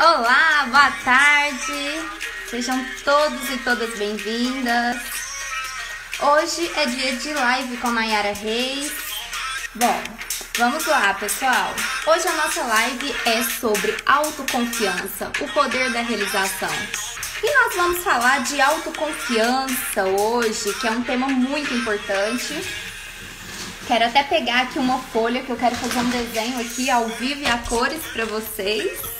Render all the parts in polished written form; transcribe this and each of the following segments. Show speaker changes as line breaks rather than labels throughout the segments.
Olá, boa tarde. Sejam todos e todas bem-vindas. Hoje é dia de live com a Nayara Reis. Bom, vamos lá, pessoal. Hoje a nossa live é sobre autoconfiança, o poder da realização. E nós vamos falar de autoconfiança hoje, que é um tema muito importante. Quero até pegar aqui uma folha que eu quero fazer um desenho aqui ao vivo e a cores para vocês.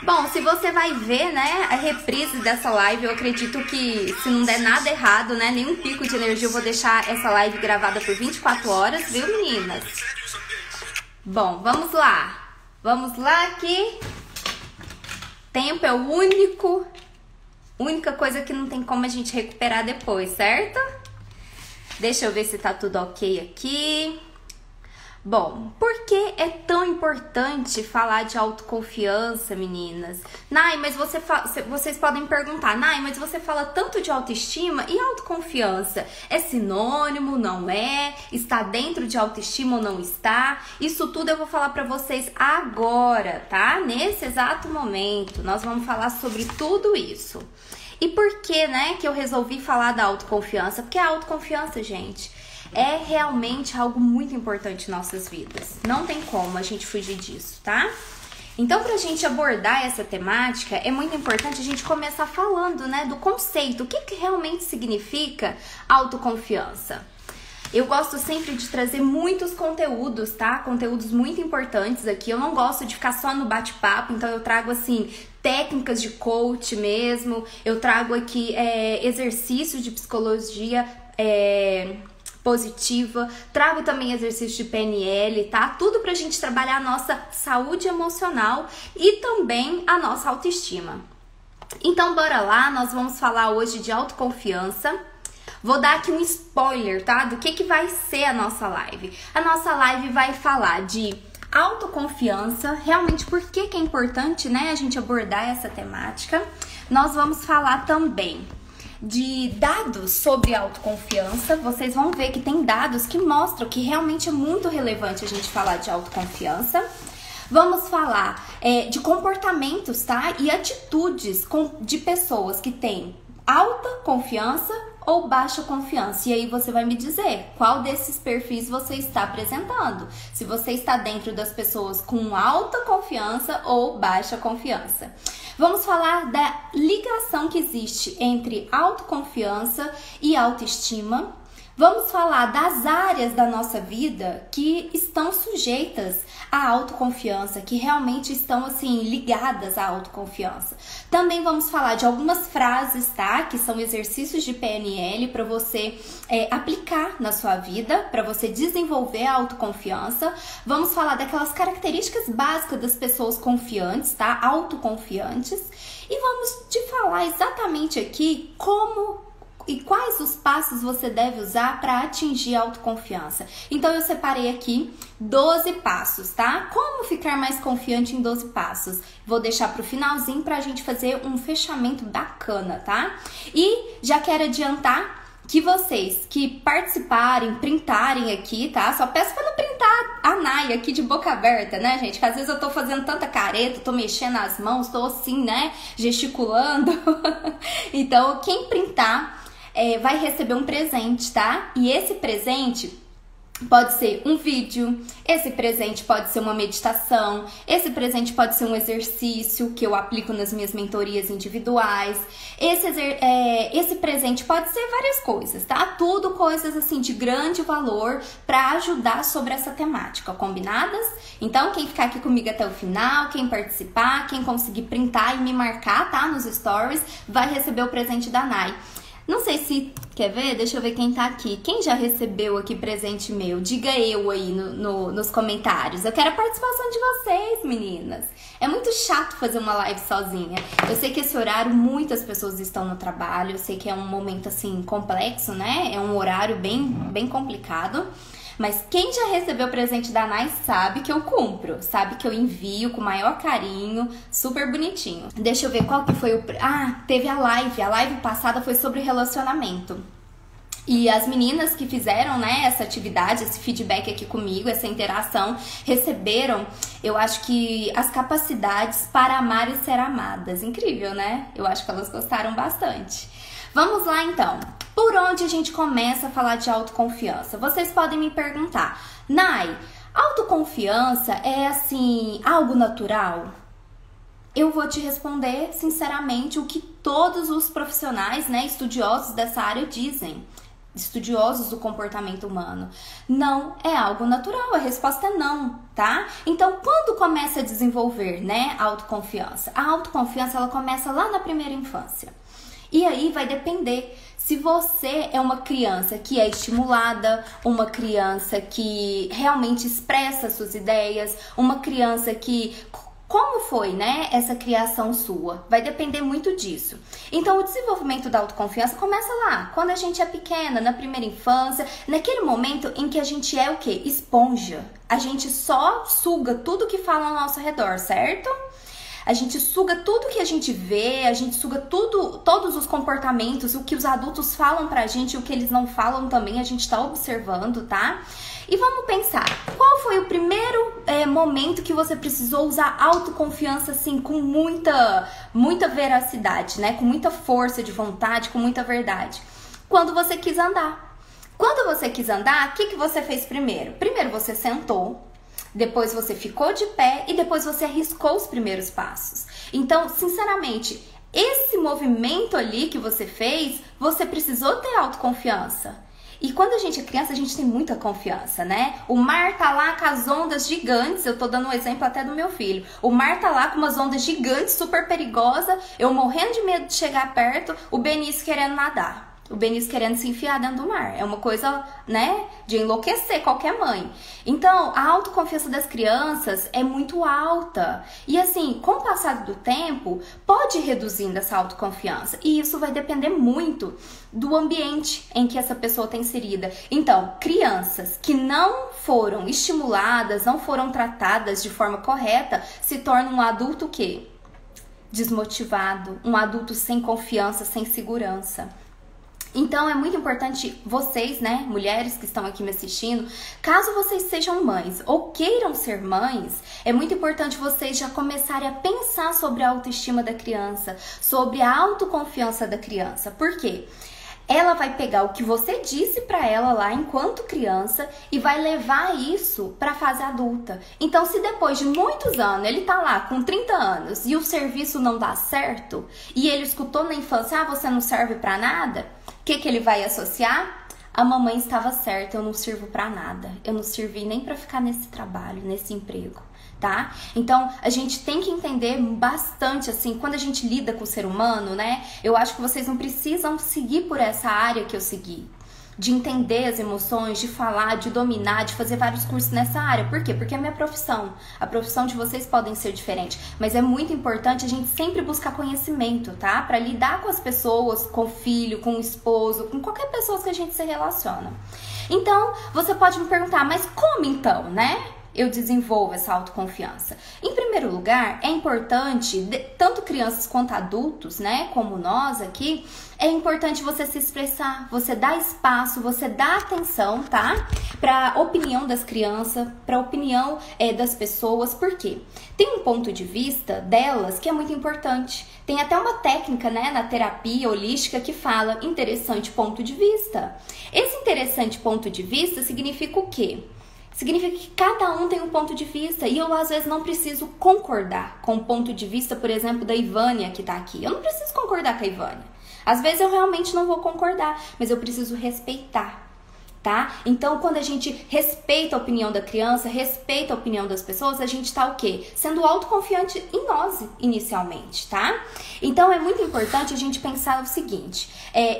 Bom, se você vai ver, né, a reprise dessa live, eu acredito que se não der nada errado, né, nenhum pico de energia, eu vou deixar essa live gravada por 24 horas, viu, meninas? Bom, vamos lá. Vamos lá que tempo é única coisa que não tem como a gente recuperar depois, certo? Deixa eu ver se tá tudo ok aqui. Bom, por que é tão importante falar de autoconfiança, meninas? Nai, mas vocês podem perguntar, Nai, mas você fala tanto de autoestima e autoconfiança? É sinônimo, não é? Está dentro de autoestima ou não está? Isso tudo eu vou falar pra vocês agora, tá? Nesse exato momento, nós vamos falar sobre tudo isso. E por que, né, que eu resolvi falar da autoconfiança? Porque a autoconfiança, gente, é realmente algo muito importante em nossas vidas. Não tem como a gente fugir disso, tá? Então, pra gente abordar essa temática, é muito importante a gente começar falando, né, do conceito. O que realmente significa autoconfiança? Eu gosto sempre de trazer muitos conteúdos, tá? Conteúdos muito importantes aqui. Eu não gosto de ficar só no bate-papo, então eu trago, assim, técnicas de coach mesmo. Eu trago aqui exercícios de psicologia positiva. Trago também exercícios de PNL, tá? Tudo pra gente trabalhar a nossa saúde emocional e também a nossa autoestima. Então, bora lá. Nós vamos falar hoje de autoconfiança. Vou dar aqui um spoiler, tá? Do que vai ser a nossa live. A nossa live vai falar de autoconfiança, realmente por que é importante, né, a gente abordar essa temática. Nós vamos falar também de dados sobre autoconfiança. Vocês vão ver que tem dados que mostram que realmente é muito relevante a gente falar de autoconfiança. Vamos falar de comportamentos, tá? E atitudes de pessoas que têm alta confiança ou baixa confiança. E aí você vai me dizer qual desses perfis você está apresentando. Se você está dentro das pessoas com alta confiança ou baixa confiança. Vamos falar da ligação que existe entre autoconfiança e autoestima. Vamos falar das áreas da nossa vida que estão sujeitas à autoconfiança, que realmente estão, assim, ligadas à autoconfiança. Também vamos falar de algumas frases, tá? Que são exercícios de PNL para você aplicar na sua vida, para você desenvolver a autoconfiança. Vamos falar daquelas características básicas das pessoas confiantes, tá? Autoconfiantes. E vamos te falar exatamente aqui como e quais os passos você deve usar para atingir a autoconfiança. Então eu separei aqui 12 passos, tá? Como ficar mais confiante em 12 passos? Vou deixar pro finalzinho pra gente fazer um fechamento bacana, tá? E já quero adiantar que vocês que participarem, printarem aqui, tá? Só peço pra não printar a Nai aqui de boca aberta, né, gente? Porque às vezes eu tô fazendo tanta careta, tô mexendo as mãos, tô assim, né, gesticulando. Então, quem printar vai receber um presente, tá? E esse presente pode ser um vídeo, esse presente pode ser uma meditação, esse presente pode ser um exercício que eu aplico nas minhas mentorias individuais, esse presente pode ser várias coisas, tá? Tudo coisas assim de grande valor para ajudar sobre essa temática, combinadas? Então quem ficar aqui comigo até o final, quem participar, quem conseguir printar e me marcar, tá? Nos stories, vai receber o presente da Nai. Não sei se... Quer ver? Deixa eu ver quem tá aqui. Quem já recebeu aqui presente meu? Diga eu aí nos comentários. Eu quero a participação de vocês, meninas. É muito chato fazer uma live sozinha. Eu sei que esse horário muitas pessoas estão no trabalho. Eu sei que é um momento, assim, complexo, né? É um horário bem complicado. Mas quem já recebeu o presente da Nai sabe que eu cumpro, sabe que eu envio com o maior carinho, super bonitinho. Deixa eu ver qual que foi o... Ah, teve a live passada foi sobre relacionamento. E as meninas que fizeram, né, essa atividade, esse feedback aqui comigo, essa interação, receberam, eu acho que as capacidades para amar e ser amadas. Incrível, né? Eu acho que elas gostaram bastante. Vamos lá, então. Por onde a gente começa a falar de autoconfiança? Vocês podem me perguntar, Nai, autoconfiança é, assim, algo natural? Eu vou te responder, sinceramente, o que todos os profissionais, né, estudiosos dessa área dizem. Estudiosos do comportamento humano. Não é algo natural, a resposta é não, tá? Então, quando começa a desenvolver, né, a autoconfiança? A autoconfiança, ela começa lá na primeira infância. E aí vai depender se você é uma criança que é estimulada, uma criança que realmente expressa suas ideias, uma criança que... Como foi, né, essa criação sua? Vai depender muito disso. Então, o desenvolvimento da autoconfiança começa lá, quando a gente é pequena, na primeira infância, naquele momento em que a gente é o quê? Esponja. A gente só suga tudo que fala ao nosso redor, certo? A gente suga tudo que a gente vê, a gente suga tudo, todos os comportamentos, o que os adultos falam pra gente e o que eles não falam também, a gente tá observando, tá? E vamos pensar, qual foi o primeiro momento que você precisou usar autoconfiança, assim, com muita veracidade, né? Com muita força de vontade, com muita verdade? Quando você quis andar. Quando você quis andar, o que você fez primeiro? Primeiro você sentou, depois você ficou de pé e depois você arriscou os primeiros passos. Então, sinceramente, esse movimento ali que você fez, você precisou ter autoconfiança. E quando a gente é criança, a gente tem muita confiança, né? O mar tá lá com as ondas gigantes, eu tô dando um exemplo até do meu filho. O mar tá lá com umas ondas gigantes, super perigosa, eu morrendo de medo de chegar perto, o Benício querendo nadar. O Benício querendo se enfiar dentro do mar. É uma coisa, né, de enlouquecer qualquer mãe. Então, a autoconfiança das crianças é muito alta. E assim, com o passar do tempo, pode ir reduzindo essa autoconfiança. E isso vai depender muito do ambiente em que essa pessoa está inserida. Então, crianças que não foram estimuladas, não foram tratadas de forma correta, se tornam um adulto o quê? Desmotivado. Um adulto sem confiança, sem segurança. Então, é muito importante vocês, né, mulheres que estão aqui me assistindo, caso vocês sejam mães ou queiram ser mães, é muito importante vocês já começarem a pensar sobre a autoestima da criança, sobre a autoconfiança da criança. Por quê? Ela vai pegar o que você disse pra ela lá enquanto criança e vai levar isso pra fase adulta. Então, se depois de muitos anos ele tá lá com 30 anos e o serviço não dá certo e ele escutou na infância, você não serve pra nada, o que ele vai associar? A mamãe estava certa, eu não sirvo pra nada. Eu não servi nem pra ficar nesse trabalho, nesse emprego, tá? Então, a gente tem que entender bastante, assim, quando a gente lida com o ser humano, né? Eu acho que vocês não precisam seguir por essa área que eu segui. De entender as emoções, de falar, de dominar, de fazer vários cursos nessa área. Por quê? Porque é a minha profissão. A profissão de vocês podem ser diferente. Mas é muito importante a gente sempre buscar conhecimento, tá? Pra lidar com as pessoas, com o filho, com o esposo, com qualquer pessoa que a gente se relaciona. Então, você pode me perguntar, mas como então, né? Eu desenvolvo essa autoconfiança. Em primeiro lugar, é importante, tanto crianças quanto adultos, né, como nós aqui, é importante você se expressar, você dar espaço, você dar atenção, tá? Pra opinião das crianças, pra opinião das pessoas. Por quê? Tem um ponto de vista delas que é muito importante. Tem até uma técnica, né, na terapia holística que fala interessante ponto de vista. Esse interessante ponto de vista significa o quê? Significa que cada um tem um ponto de vista e eu às vezes não preciso concordar com o ponto de vista, por exemplo, da Ivânia que tá aqui. Eu não preciso concordar com a Ivânia. Às vezes eu realmente não vou concordar, mas eu preciso respeitar, tá? Então, quando a gente respeita a opinião da criança, respeita a opinião das pessoas, a gente tá o quê? Sendo autoconfiante em nós, inicialmente, tá? Então, é muito importante a gente pensar o seguinte,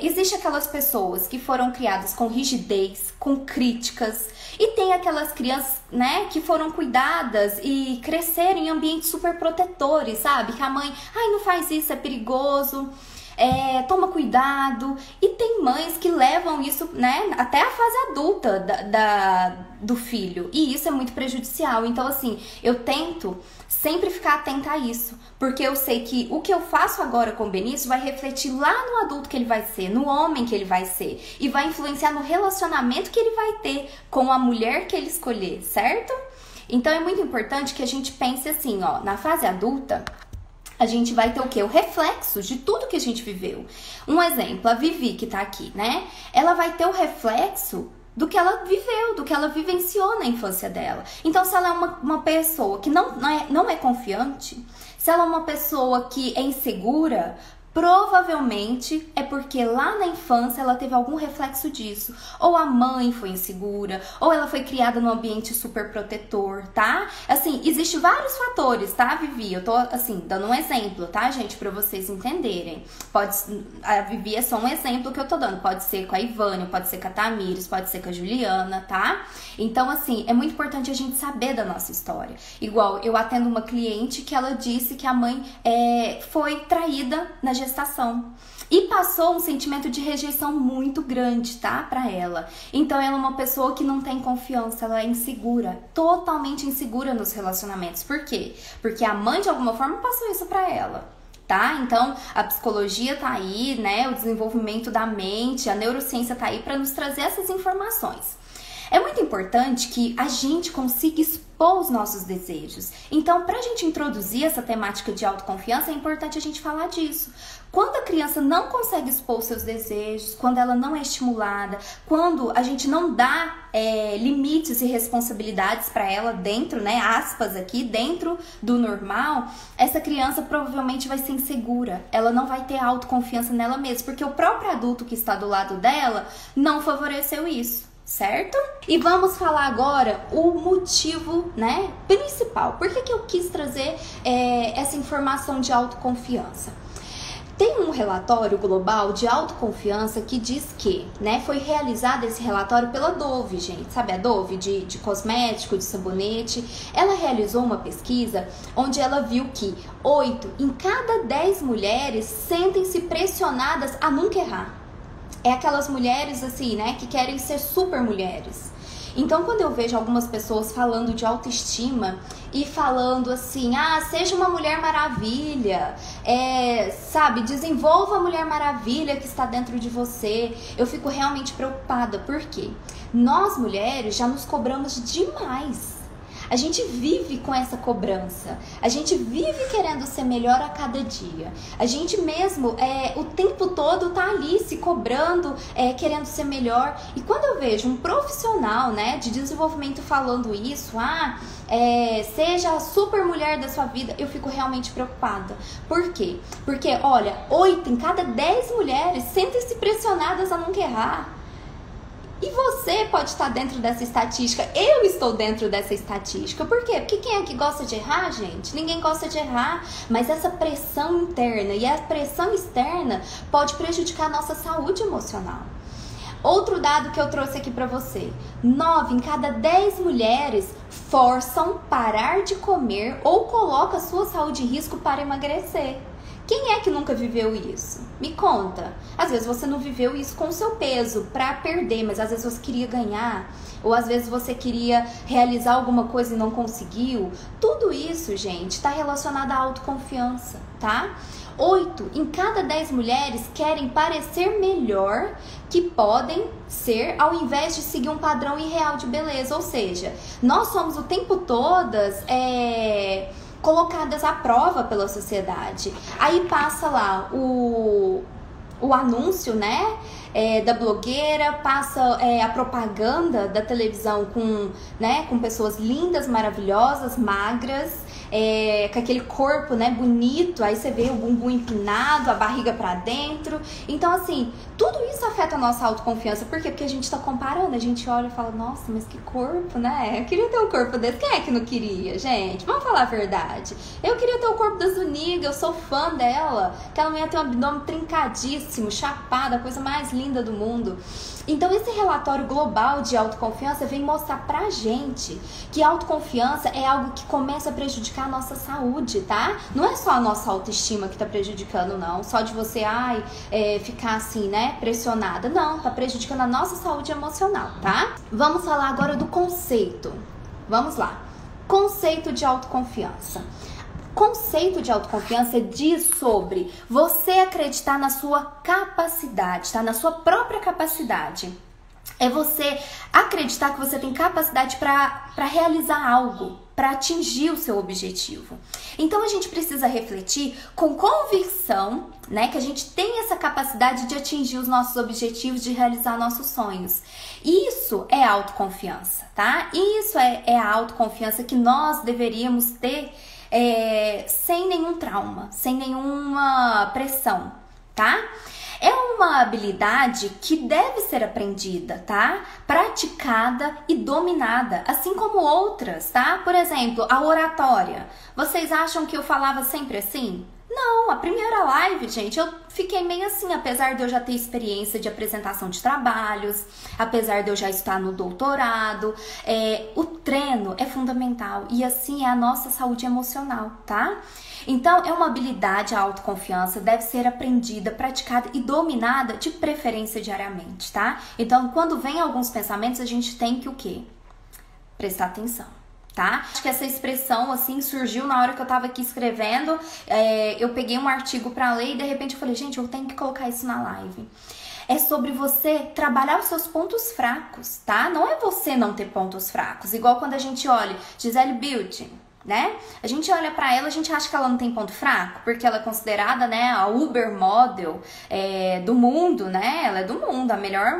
existe aquelas pessoas que foram criadas com rigidez, com críticas, e tem aquelas crianças, né, que foram cuidadas e cresceram em ambientes super protetores, sabe? Que a mãe, ai, não faz isso, é perigoso. toma cuidado. E tem mães que levam isso, né, até a fase adulta do filho. E isso é muito prejudicial. Então, assim, eu tento sempre ficar atenta a isso, porque eu sei que o que eu faço agora com o Benício vai refletir lá no adulto que ele vai ser, no homem que ele vai ser, e vai influenciar no relacionamento que ele vai ter com a mulher que ele escolher, certo? Então é muito importante que a gente pense assim, ó, na fase adulta, a gente vai ter o quê? O reflexo de tudo que a gente viveu. Um exemplo, a Vivi que tá aqui, né? Ela vai ter o reflexo do que ela viveu, do que ela vivenciou na infância dela. Então, se ela é uma pessoa que não é confiante, se ela é uma pessoa que é insegura, provavelmente é porque lá na infância ela teve algum reflexo disso. Ou a mãe foi insegura, ou ela foi criada num ambiente super protetor, tá? Assim, existem vários fatores, tá, Vivi? Eu tô, assim, dando um exemplo, tá, gente? Pra vocês entenderem. A Vivi é só um exemplo que eu tô dando. Pode ser com a Ivânia, pode ser com a Tamires, pode ser com a Juliana, tá? Então, assim, é muito importante a gente saber da nossa história. Igual, eu atendo uma cliente que ela disse que a mãe foi traída na gestação e passou um sentimento de rejeição muito grande, tá, pra ela. Então ela é uma pessoa que não tem confiança, ela é insegura, totalmente insegura nos relacionamentos. Por quê? Porque a mãe de alguma forma passou isso pra ela, tá? Então a psicologia tá aí, né, o desenvolvimento da mente, a neurociência tá aí pra nos trazer essas informações. É muito importante que a gente consiga expor os nossos desejos. Então, para a gente introduzir essa temática de autoconfiança, é importante a gente falar disso. Quando a criança não consegue expor os seus desejos, quando ela não é estimulada, quando a gente não dá limites e responsabilidades para ela dentro, né, aspas aqui, dentro do normal, essa criança provavelmente vai ser insegura. Ela não vai ter autoconfiança nela mesma, porque o próprio adulto que está do lado dela não favoreceu isso. Certo? E vamos falar agora o motivo, né, principal. Por que eu quis trazer essa informação de autoconfiança? Tem um relatório global de autoconfiança que diz que, né, foi realizado esse relatório pela Dove, gente. Sabe a Dove de cosmético, de sabonete? Ela realizou uma pesquisa onde ela viu que 8 em cada 10 mulheres sentem-se pressionadas a nunca errar. É aquelas mulheres, assim, né, que querem ser super mulheres. Então, quando eu vejo algumas pessoas falando de autoestima e falando assim, seja uma mulher maravilha, sabe, desenvolva a mulher maravilha que está dentro de você, eu fico realmente preocupada. Por quê? Nós, mulheres, já nos cobramos demais. A gente vive com essa cobrança, a gente vive querendo ser melhor a cada dia. A gente mesmo, o tempo todo tá ali se cobrando, querendo ser melhor. E quando eu vejo um profissional, né, de desenvolvimento falando isso, seja a super mulher da sua vida, eu fico realmente preocupada. Por quê? Porque, olha, 8 em cada 10 mulheres sentem-se pressionadas a nunca errar. E você pode estar dentro dessa estatística. Eu estou dentro dessa estatística. Por quê? Porque quem é que gosta de errar, gente? Ninguém gosta de errar. Mas essa pressão interna e a pressão externa pode prejudicar a nossa saúde emocional. Outro dado que eu trouxe aqui para você. 9 em cada 10 mulheres forçam parar de comer ou colocam a sua saúde em risco para emagrecer. Quem é que nunca viveu isso? Me conta. Às vezes você não viveu isso com o seu peso para perder, mas às vezes você queria ganhar, ou às vezes você queria realizar alguma coisa e não conseguiu. Tudo isso, gente, está relacionado à autoconfiança, tá? 8 em cada 10 mulheres querem parecer melhor que podem ser, ao invés de seguir um padrão irreal de beleza. Ou seja, nós somos o tempo todas colocadas à prova pela sociedade. Aí passa lá o anúncio, né, da blogueira, passa a propaganda da televisão com pessoas lindas, maravilhosas, magras, com aquele corpo, né, bonito. Aí você vê o bumbum empinado, a barriga pra dentro. Então, assim, tudo isso afeta a nossa autoconfiança. Por quê? Porque a gente tá comparando, a gente olha e fala, nossa, mas que corpo, né? Eu queria ter um corpo desse. Quem é que não queria, gente? Vamos falar a verdade. Eu queria ter o corpo da Zuniga, eu sou fã dela. Aquela mulher tem um abdômen trincadíssimo, chapada, a coisa mais linda do mundo. Então, esse relatório global de autoconfiança vem mostrar pra gente que a autoconfiança é algo que começa a prejudicar prejudicar a nossa saúde, tá? Não é só a nossa autoestima que tá prejudicando, não. Só de você, ficar assim, né, pressionada. Não, tá prejudicando a nossa saúde emocional, tá? Vamos falar agora do conceito. Vamos lá. Conceito de autoconfiança. Conceito de autoconfiança diz sobre você acreditar na sua capacidade, tá? Na sua própria capacidade. É você acreditar que você tem capacidade para realizar algo, para atingir o seu objetivo. Então a gente precisa refletir com convicção, né, que a gente tem essa capacidade de atingir os nossos objetivos, de realizar nossos sonhos. Isso é autoconfiança, tá? Isso é a autoconfiança que nós deveríamos ter sem nenhum trauma, sem nenhuma pressão, tá? É uma habilidade que deve ser aprendida, tá? Praticada e dominada, assim como outras, tá? Por exemplo, a oratória. Vocês acham que eu falava sempre assim? Não, a primeira live, gente, eu fiquei meio assim, apesar de eu já ter experiência de apresentação de trabalhos, apesar de eu já estar no doutorado, o treino é fundamental e assim é a nossa saúde emocional, tá? Então, é uma habilidade, a autoconfiança, deve ser aprendida, praticada e dominada, de preferência diariamente, tá? Então, quando vem alguns pensamentos, a gente tem que o quê? Prestar atenção. Tá? Acho que essa expressão assim surgiu na hora que eu tava aqui escrevendo. Eu peguei um artigo para ler e de repente eu falei, gente, eu tenho que colocar isso na live. É sobre você trabalhar os seus pontos fracos, tá? Não é você não ter pontos fracos. Igual quando a gente olha Gisele Bündchen, né? A gente olha pra ela, a gente acha que ela não tem ponto fraco, porque ela é considerada, né, a Uber model do mundo, né? Ela é do mundo, a melhor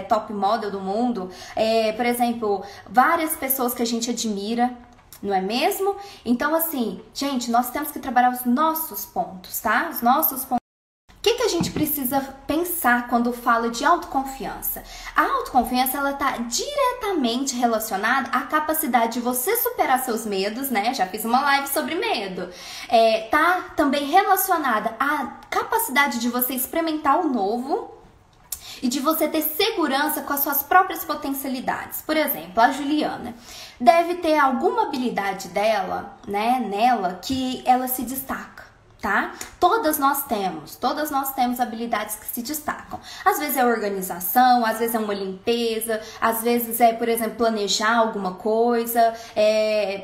top model do mundo. Por exemplo, várias pessoas que a gente admira, não é mesmo? Então, assim, gente, nós temos que trabalhar os nossos pontos, tá? Os nossos pontos. O que a gente precisa pensar quando fala de autoconfiança? A autoconfiança, ela tá diretamente relacionada à capacidade de você superar seus medos, né? Já fiz uma live sobre medo. Tá também relacionada à capacidade de você experimentar o novo e de você ter segurança com as suas próprias potencialidades. Por exemplo, a Juliana deve ter alguma habilidade dela, né, nela, que ela se destaca. Tá? Todas nós temos habilidades que se destacam. Às vezes é organização, às vezes é uma limpeza, às vezes é, por exemplo, planejar alguma coisa,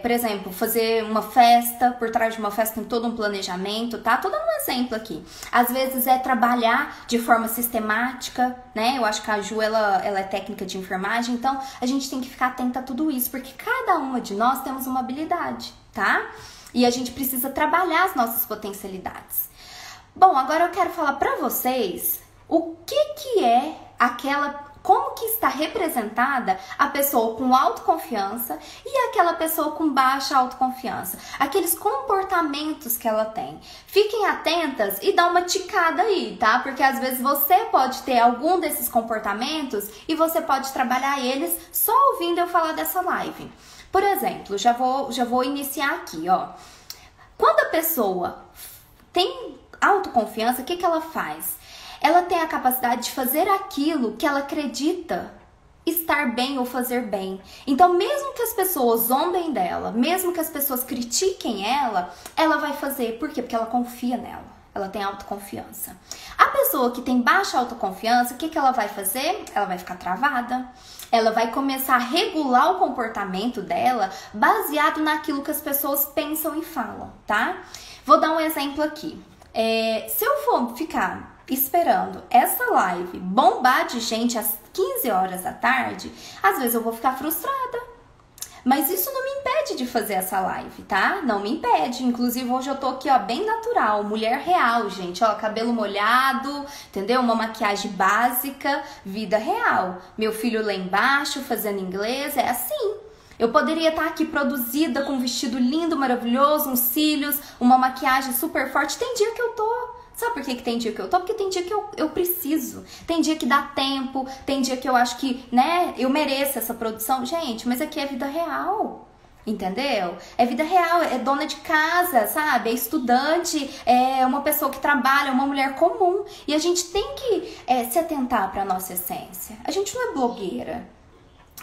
por exemplo, fazer uma festa, por trás de uma festa tem todo um planejamento, tá? Tô dando um exemplo aqui. Às vezes é trabalhar de forma sistemática, né? Eu acho que a Ju, ela é técnica de enfermagem, então a gente tem que ficar atenta a tudo isso, porque cada uma de nós temos uma habilidade, tá? E a gente precisa trabalhar as nossas potencialidades. Bom, agora eu quero falar pra vocês o que é como que está representada a pessoa com autoconfiança e aquela pessoa com baixa autoconfiança. Aqueles comportamentos que ela tem. Fiquem atentas e dá uma ticada aí, tá? Porque às vezes você pode ter algum desses comportamentos e você pode trabalhar eles só ouvindo eu falar dessa live. Por exemplo, já vou iniciar aqui, ó. Quando a pessoa tem autoconfiança, o que ela faz? Ela tem a capacidade de fazer aquilo que ela acredita estar bem ou fazer bem. Então, mesmo que as pessoas zombem dela, mesmo que as pessoas critiquem ela vai fazer. Por quê? Porque ela confia nela. Ela tem autoconfiança. A pessoa que tem baixa autoconfiança, o que ela vai fazer? Ela vai ficar travada. Ela vai começar a regular o comportamento dela baseado naquilo que as pessoas pensam e falam, tá? Vou dar um exemplo aqui. Se eu for ficar esperando essa live bombar de gente às 15 horas da tarde, às vezes eu vou ficar frustrada. Mas isso não me impede de fazer essa live, tá? Não me impede. Inclusive, hoje eu tô aqui, ó, bem natural. Mulher real, gente. Ó, cabelo molhado, entendeu? Uma maquiagem básica, vida real. Meu filho lá embaixo, fazendo inglês, é assim. Eu poderia estar aqui produzida com um vestido lindo, maravilhoso, uns cílios, uma maquiagem super forte. Tem dia que eu tô... Sabe por que tem dia que eu tô? Porque tem dia que eu preciso. Tem dia que dá tempo. Tem dia que eu acho que, né, eu mereço essa produção. Gente, mas aqui é vida real. Entendeu? É vida real. É dona de casa, sabe? É estudante. É uma pessoa que trabalha. É uma mulher comum. E a gente tem que se atentar pra nossa essência. A gente não é blogueira.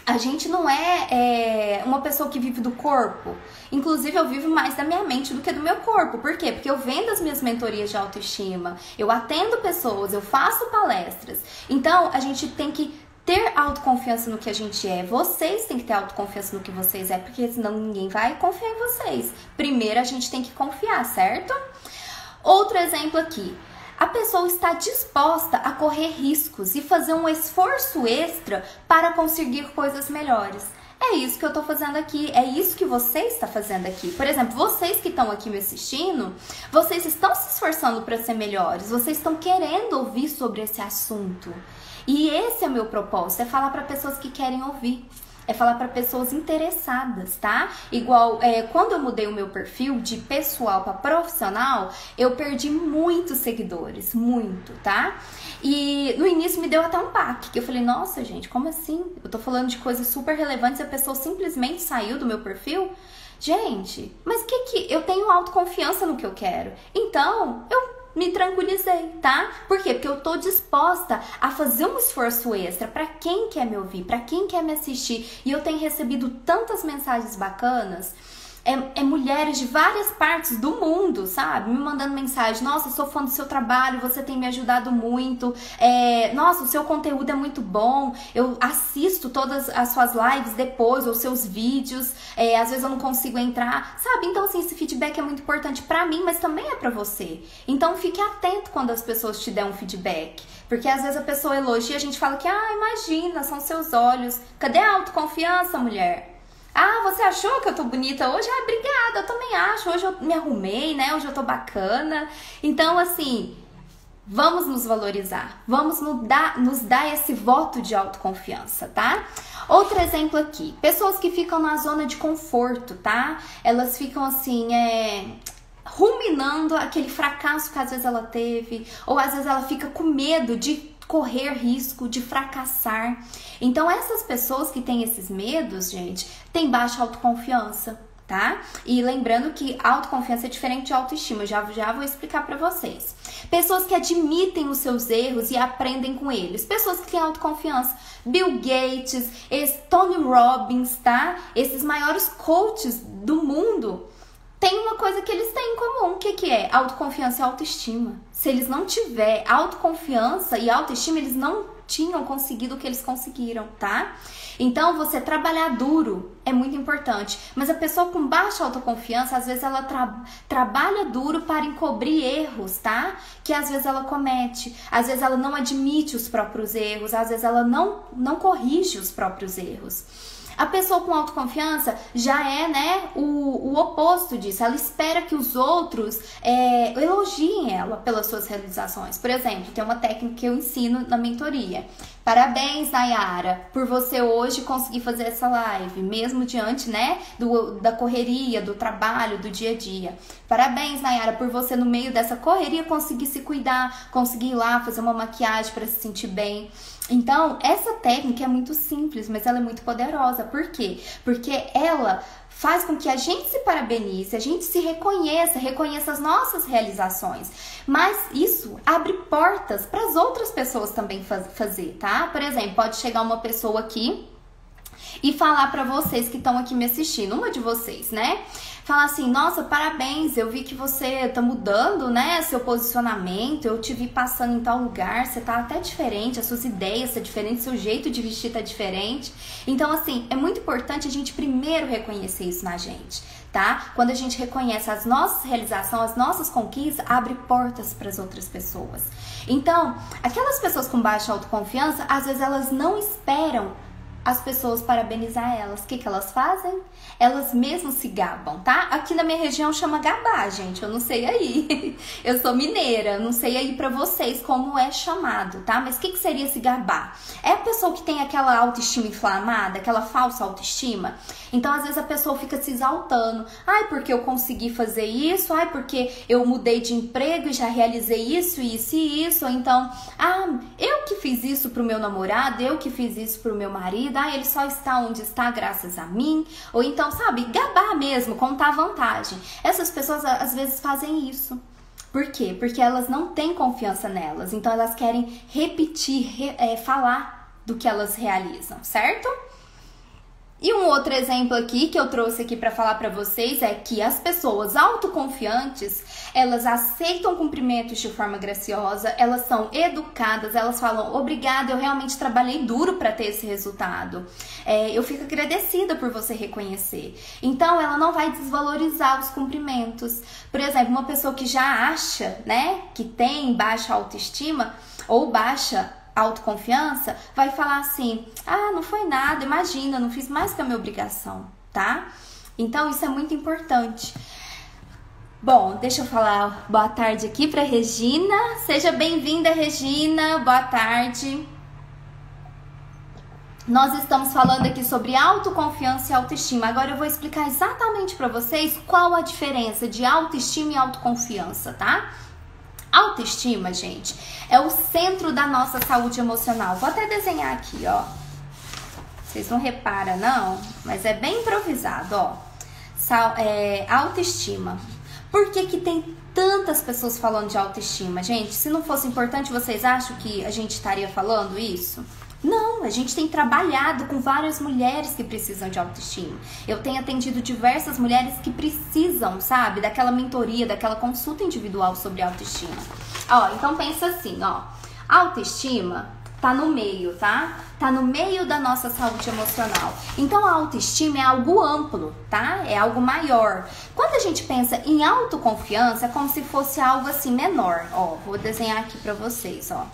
A gente não é uma pessoa que vive do corpo. Inclusive, eu vivo mais da minha mente do que do meu corpo. Por quê? Porque eu vendo as minhas mentorias de autoestima, eu atendo pessoas, eu faço palestras. Então, a gente tem que ter autoconfiança no que a gente é. Vocês têm que ter autoconfiança no que vocês é, porque senão ninguém vai confiar em vocês. Primeiro, a gente tem que confiar, certo? Outro exemplo aqui. A pessoa está disposta a correr riscos e fazer um esforço extra para conseguir coisas melhores. É isso que eu estou fazendo aqui, é isso que você está fazendo aqui. Por exemplo, vocês que estão aqui me assistindo, vocês estão se esforçando para ser melhores, vocês estão querendo ouvir sobre esse assunto. E esse é o meu propósito, é falar para pessoas que querem ouvir. É falar para pessoas interessadas, tá? Igual, quando eu mudei o meu perfil de pessoal para profissional, eu perdi muitos seguidores, muito, tá? E no início me deu até um baque, que eu falei, nossa, gente, como assim? Eu tô falando de coisas super relevantes e a pessoa simplesmente saiu do meu perfil? Gente, mas eu tenho autoconfiança no que eu quero. Então, eu me tranquilizei, tá? Por quê? Porque eu tô disposta a fazer um esforço extra pra quem quer me ouvir, pra quem quer me assistir. E eu tenho recebido tantas mensagens bacanas. Mulheres de várias partes do mundo, sabe? Me mandando mensagem, nossa, sou fã do seu trabalho, você tem me ajudado muito, nossa, o seu conteúdo é muito bom, eu assisto todas as suas lives depois, ou seus vídeos, às vezes eu não consigo entrar, sabe? Então, assim, esse feedback é muito importante pra mim, mas também é pra você. Então, fique atento quando as pessoas te dão um feedback. Porque às vezes a pessoa elogia, a gente fala que, imagina, são seus olhos. Cadê a autoconfiança, mulher? Você achou que eu tô bonita hoje? Obrigada, eu também acho. Hoje eu me arrumei, né? Hoje eu tô bacana. Então, assim, vamos nos valorizar. Vamos nos dar esse voto de autoconfiança, tá? Outro exemplo aqui. Pessoas que ficam na zona de conforto, tá? Elas ficam assim, ruminando aquele fracasso que às vezes ela teve. Ou às vezes ela fica com medo de correr risco, de fracassar. Então, essas pessoas que têm esses medos, gente, têm baixa autoconfiança, tá? E lembrando que autoconfiança é diferente de autoestima, já vou explicar pra vocês. Pessoas que admitem os seus erros e aprendem com eles. Pessoas que têm autoconfiança. Bill Gates, Tony Robbins, tá? Esses maiores coaches do mundo. Tem uma coisa que eles têm em comum, o que é? Autoconfiança e autoestima. Se eles não tiverem autoconfiança e autoestima, eles não tinham conseguido o que eles conseguiram, tá? Então, você trabalhar duro é muito importante. Mas a pessoa com baixa autoconfiança, às vezes ela trabalha duro para encobrir erros, tá? Que às vezes ela comete. Às vezes ela não admite os próprios erros. Às vezes ela não corrige os próprios erros. A pessoa com autoconfiança já é, né, o oposto disso. Ela espera que os outros elogiem ela pelas suas realizações. Por exemplo, tem uma técnica que eu ensino na mentoria. Parabéns, Nayara, por você hoje conseguir fazer essa live, mesmo diante, né, da correria, do trabalho, do dia a dia. Parabéns, Nayara, por você no meio dessa correria conseguir se cuidar, conseguir ir lá fazer uma maquiagem para se sentir bem. Então, essa técnica é muito simples, mas ela é muito poderosa. Por quê? Porque ela faz com que a gente se parabenize, a gente se reconheça as nossas realizações. Mas isso abre portas para as outras pessoas também fazer, tá? Por exemplo, pode chegar uma pessoa aqui e falar para vocês que estão aqui me assistindo, uma de vocês, né? Falar assim, nossa, parabéns, eu vi que você tá mudando, né, seu posicionamento, eu te vi passando em tal lugar, você tá até diferente, as suas ideias tá diferente, seu jeito de vestir tá diferente. Então, assim, é muito importante a gente primeiro reconhecer isso na gente, tá? Quando a gente reconhece as nossas realizações, as nossas conquistas, abre portas para as outras pessoas. Então, aquelas pessoas com baixa autoconfiança, às vezes elas não esperam as pessoas parabenizar elas. O que elas fazem? Elas mesmas se gabam, tá? Aqui na minha região chama gabar, gente. Eu não sei aí. Eu sou mineira, não sei aí pra vocês como é chamado, tá? Mas o que seria se gabar? É a pessoa que tem aquela autoestima inflamada, aquela falsa autoestima. Então, às vezes a pessoa fica se exaltando. Ai, porque eu consegui fazer isso. Ai, porque eu mudei de emprego e já realizei isso, isso e isso. Ou então, eu que fiz isso pro meu namorado, eu que fiz isso pro meu marido. Ele só está onde está graças a mim. Ou então, sabe, gabar mesmo, contar vantagem. Essas pessoas às vezes fazem isso. Por quê? Porque elas não têm confiança nelas. Então elas querem repetir, falar do que elas realizam, certo? E um outro exemplo aqui que eu trouxe aqui para falar para vocês é que as pessoas autoconfiantes, elas aceitam cumprimentos de forma graciosa, elas são educadas, elas falam obrigada, eu realmente trabalhei duro para ter esse resultado. Eu fico agradecida por você reconhecer. Então, ela não vai desvalorizar os cumprimentos. Por exemplo, uma pessoa que já acha, né, que tem baixa autoestima ou baixa autoconfiança, vai falar assim, ah, não foi nada, imagina, não fiz mais que a minha obrigação, tá? Então, isso é muito importante. Bom, deixa eu falar boa tarde aqui para Regina. Seja bem-vinda, Regina, boa tarde. Nós estamos falando aqui sobre autoconfiança e autoestima. Agora eu vou explicar exatamente para vocês qual a diferença de autoestima e autoconfiança, tá? Autoestima, gente, é o centro da nossa saúde emocional. Vou até desenhar aqui, ó. Vocês não reparam, não? Mas é bem improvisado, ó. Autoestima. Por que que tem tantas pessoas falando de autoestima? Gente, se não fosse importante, vocês acham que a gente estaria falando isso? Não, a gente tem trabalhado com várias mulheres que precisam de autoestima. Eu tenho atendido diversas mulheres que precisam, sabe, daquela mentoria, daquela consulta individual sobre autoestima. Ó, então pensa assim, ó, autoestima tá no meio, tá? Tá no meio da nossa saúde emocional. Então a autoestima é algo amplo, tá? É algo maior. Quando a gente pensa em autoconfiança, é como se fosse algo assim menor. Ó, vou desenhar aqui pra vocês, ó.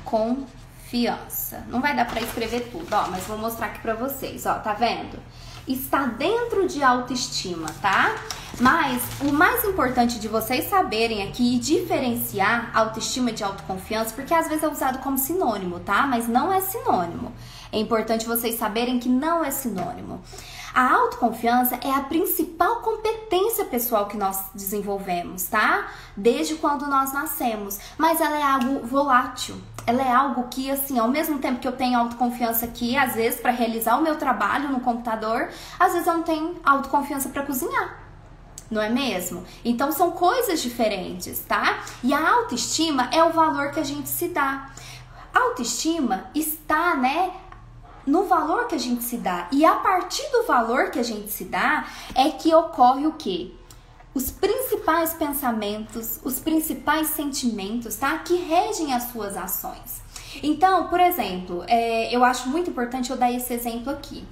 Confiança. Não vai dar pra escrever tudo, ó, mas vou mostrar aqui pra vocês, ó, tá vendo? Está dentro de autoestima, tá? Mas o mais importante de vocês saberem aqui e diferenciar autoestima de autoconfiança, porque às vezes é usado como sinônimo, tá? Mas não é sinônimo. É importante vocês saberem que não é sinônimo. A autoconfiança é a principal competência pessoal que nós desenvolvemos, tá? Desde quando nós nascemos. Mas ela é algo volátil. Ela é algo que, assim, ao mesmo tempo que eu tenho autoconfiança aqui, às vezes, para realizar o meu trabalho no computador, às vezes eu não tenho autoconfiança para cozinhar. Não é mesmo? Então, são coisas diferentes, tá? E a autoestima é o valor que a gente se dá. A autoestima está, né, no valor que a gente se dá. E a partir do valor que a gente se dá, é que ocorre o quê? Os principais pensamentos, os principais sentimentos, tá? Que regem as suas ações. Então, por exemplo, eu acho muito importante eu dar esse exemplo aqui.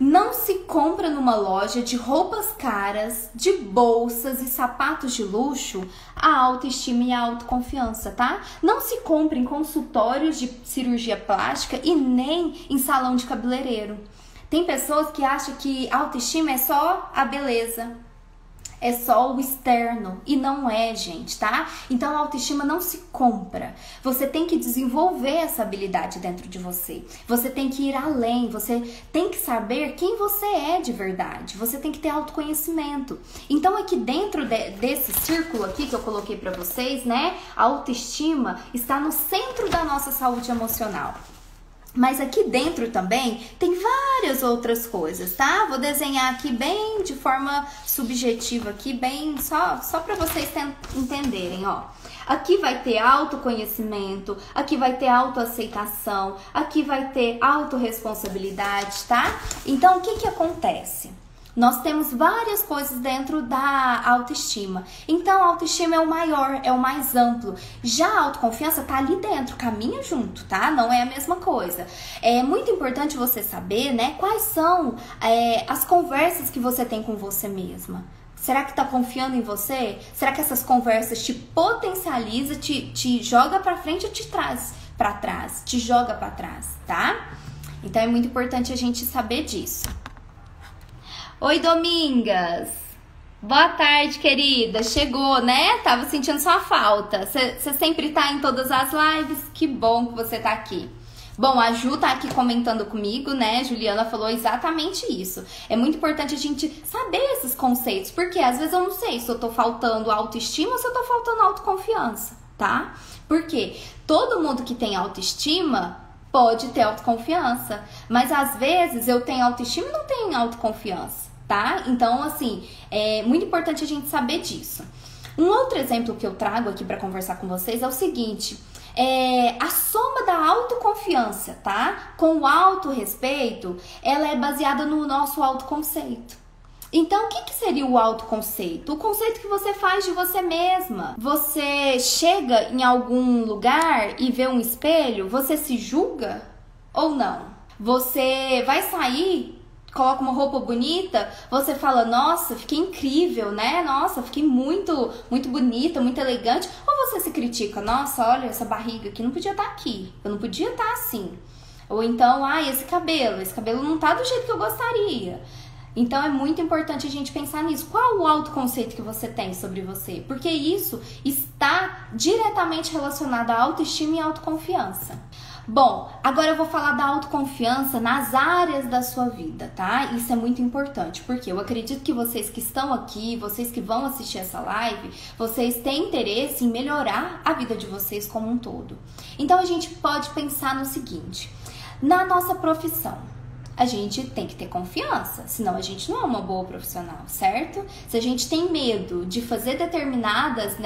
Não se compra numa loja de roupas caras, de bolsas e sapatos de luxo a autoestima e a autoconfiança, tá? Não se compra em consultórios de cirurgia plástica e nem em salão de cabeleireiro. Tem pessoas que acham que autoestima é só a beleza. É só o externo, e não é, gente, tá? Então a autoestima não se compra. Você tem que desenvolver essa habilidade dentro de você. Você tem que ir além, você tem que saber quem você é de verdade. Você tem que ter autoconhecimento. Então aqui dentro desse círculo aqui que eu coloquei pra vocês, né? A autoestima está no centro da nossa saúde emocional. Mas aqui dentro também tem várias outras coisas, tá? Vou desenhar aqui bem de forma subjetiva, aqui bem só para vocês entenderem, ó. Aqui vai ter autoconhecimento, aqui vai ter autoaceitação, aqui vai ter autorresponsabilidade, tá? Então, o que que acontece? Nós temos várias coisas dentro da autoestima. Então, a autoestima é o maior, é o mais amplo. Já a autoconfiança tá ali dentro, caminha junto, tá? Não é a mesma coisa. É muito importante você saber, né, quais são as conversas que você tem com você mesma. Será que tá confiando em você? Será que essas conversas te potencializa, te joga pra frente ou te traz pra trás? Te joga pra trás, tá? Então, é muito importante a gente saber disso. Oi, Domingas! Boa tarde, querida! Chegou, né? Tava sentindo sua falta. Você sempre tá em todas as lives? Que bom que você tá aqui. Bom, a Ju tá aqui comentando comigo, né? Juliana falou exatamente isso. É muito importante a gente saber esses conceitos, porque às vezes eu não sei se eu tô faltando autoestima ou se eu tô faltando autoconfiança, tá? Porque todo mundo que tem autoestima pode ter autoconfiança, mas às vezes eu tenho autoestima e não tenho autoconfiança, tá? Então, assim, é muito importante a gente saber disso. Um outro exemplo que eu trago aqui para conversar com vocês é o seguinte: A soma da autoconfiança, tá? Com o autorrespeito, ela é baseada no nosso autoconceito. Então, o que seria o autoconceito? O conceito que você faz de você mesma. Você chega em algum lugar e vê um espelho, você se julga ou não? Você vai sair, coloca uma roupa bonita, você fala, nossa, fiquei incrível, né? Nossa, fiquei muito bonita, muito elegante. Ou você se critica, nossa, olha essa barriga aqui, não podia estar aqui, eu não podia estar assim. Ou então, esse cabelo não tá do jeito que eu gostaria. Então é muito importante a gente pensar nisso. Qual o autoconceito que você tem sobre você? Porque isso está diretamente relacionado à autoestima e autoconfiança. Bom, agora eu vou falar da autoconfiança nas áreas da sua vida, tá? Isso é muito importante, porque eu acredito que vocês que estão aqui, vocês que vão assistir essa live, vocês têm interesse em melhorar a vida de vocês como um todo. Então a gente pode pensar no seguinte: na nossa profissão, a gente tem que ter confiança, senão a gente não é uma boa profissional, certo? Se a gente tem medo de fazer determinadas,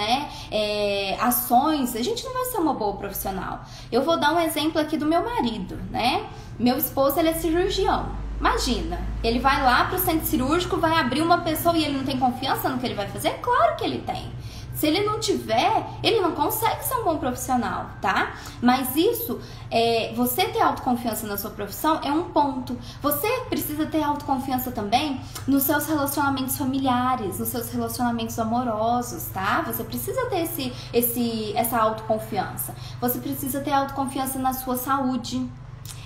ações, a gente não vai ser uma boa profissional. Eu vou dar um exemplo aqui do meu marido, né? Meu esposo, ele é cirurgião. Imagina, ele vai lá pro centro cirúrgico, vai abrir uma pessoa e ele não tem confiança no que ele vai fazer? Claro que ele tem. Se ele não tiver, ele não consegue ser um bom profissional, tá? Mas isso, você ter autoconfiança na sua profissão é um ponto. Você precisa ter autoconfiança também nos seus relacionamentos familiares, nos seus relacionamentos amorosos, tá? Você precisa ter essa autoconfiança. Você precisa ter autoconfiança na sua saúde.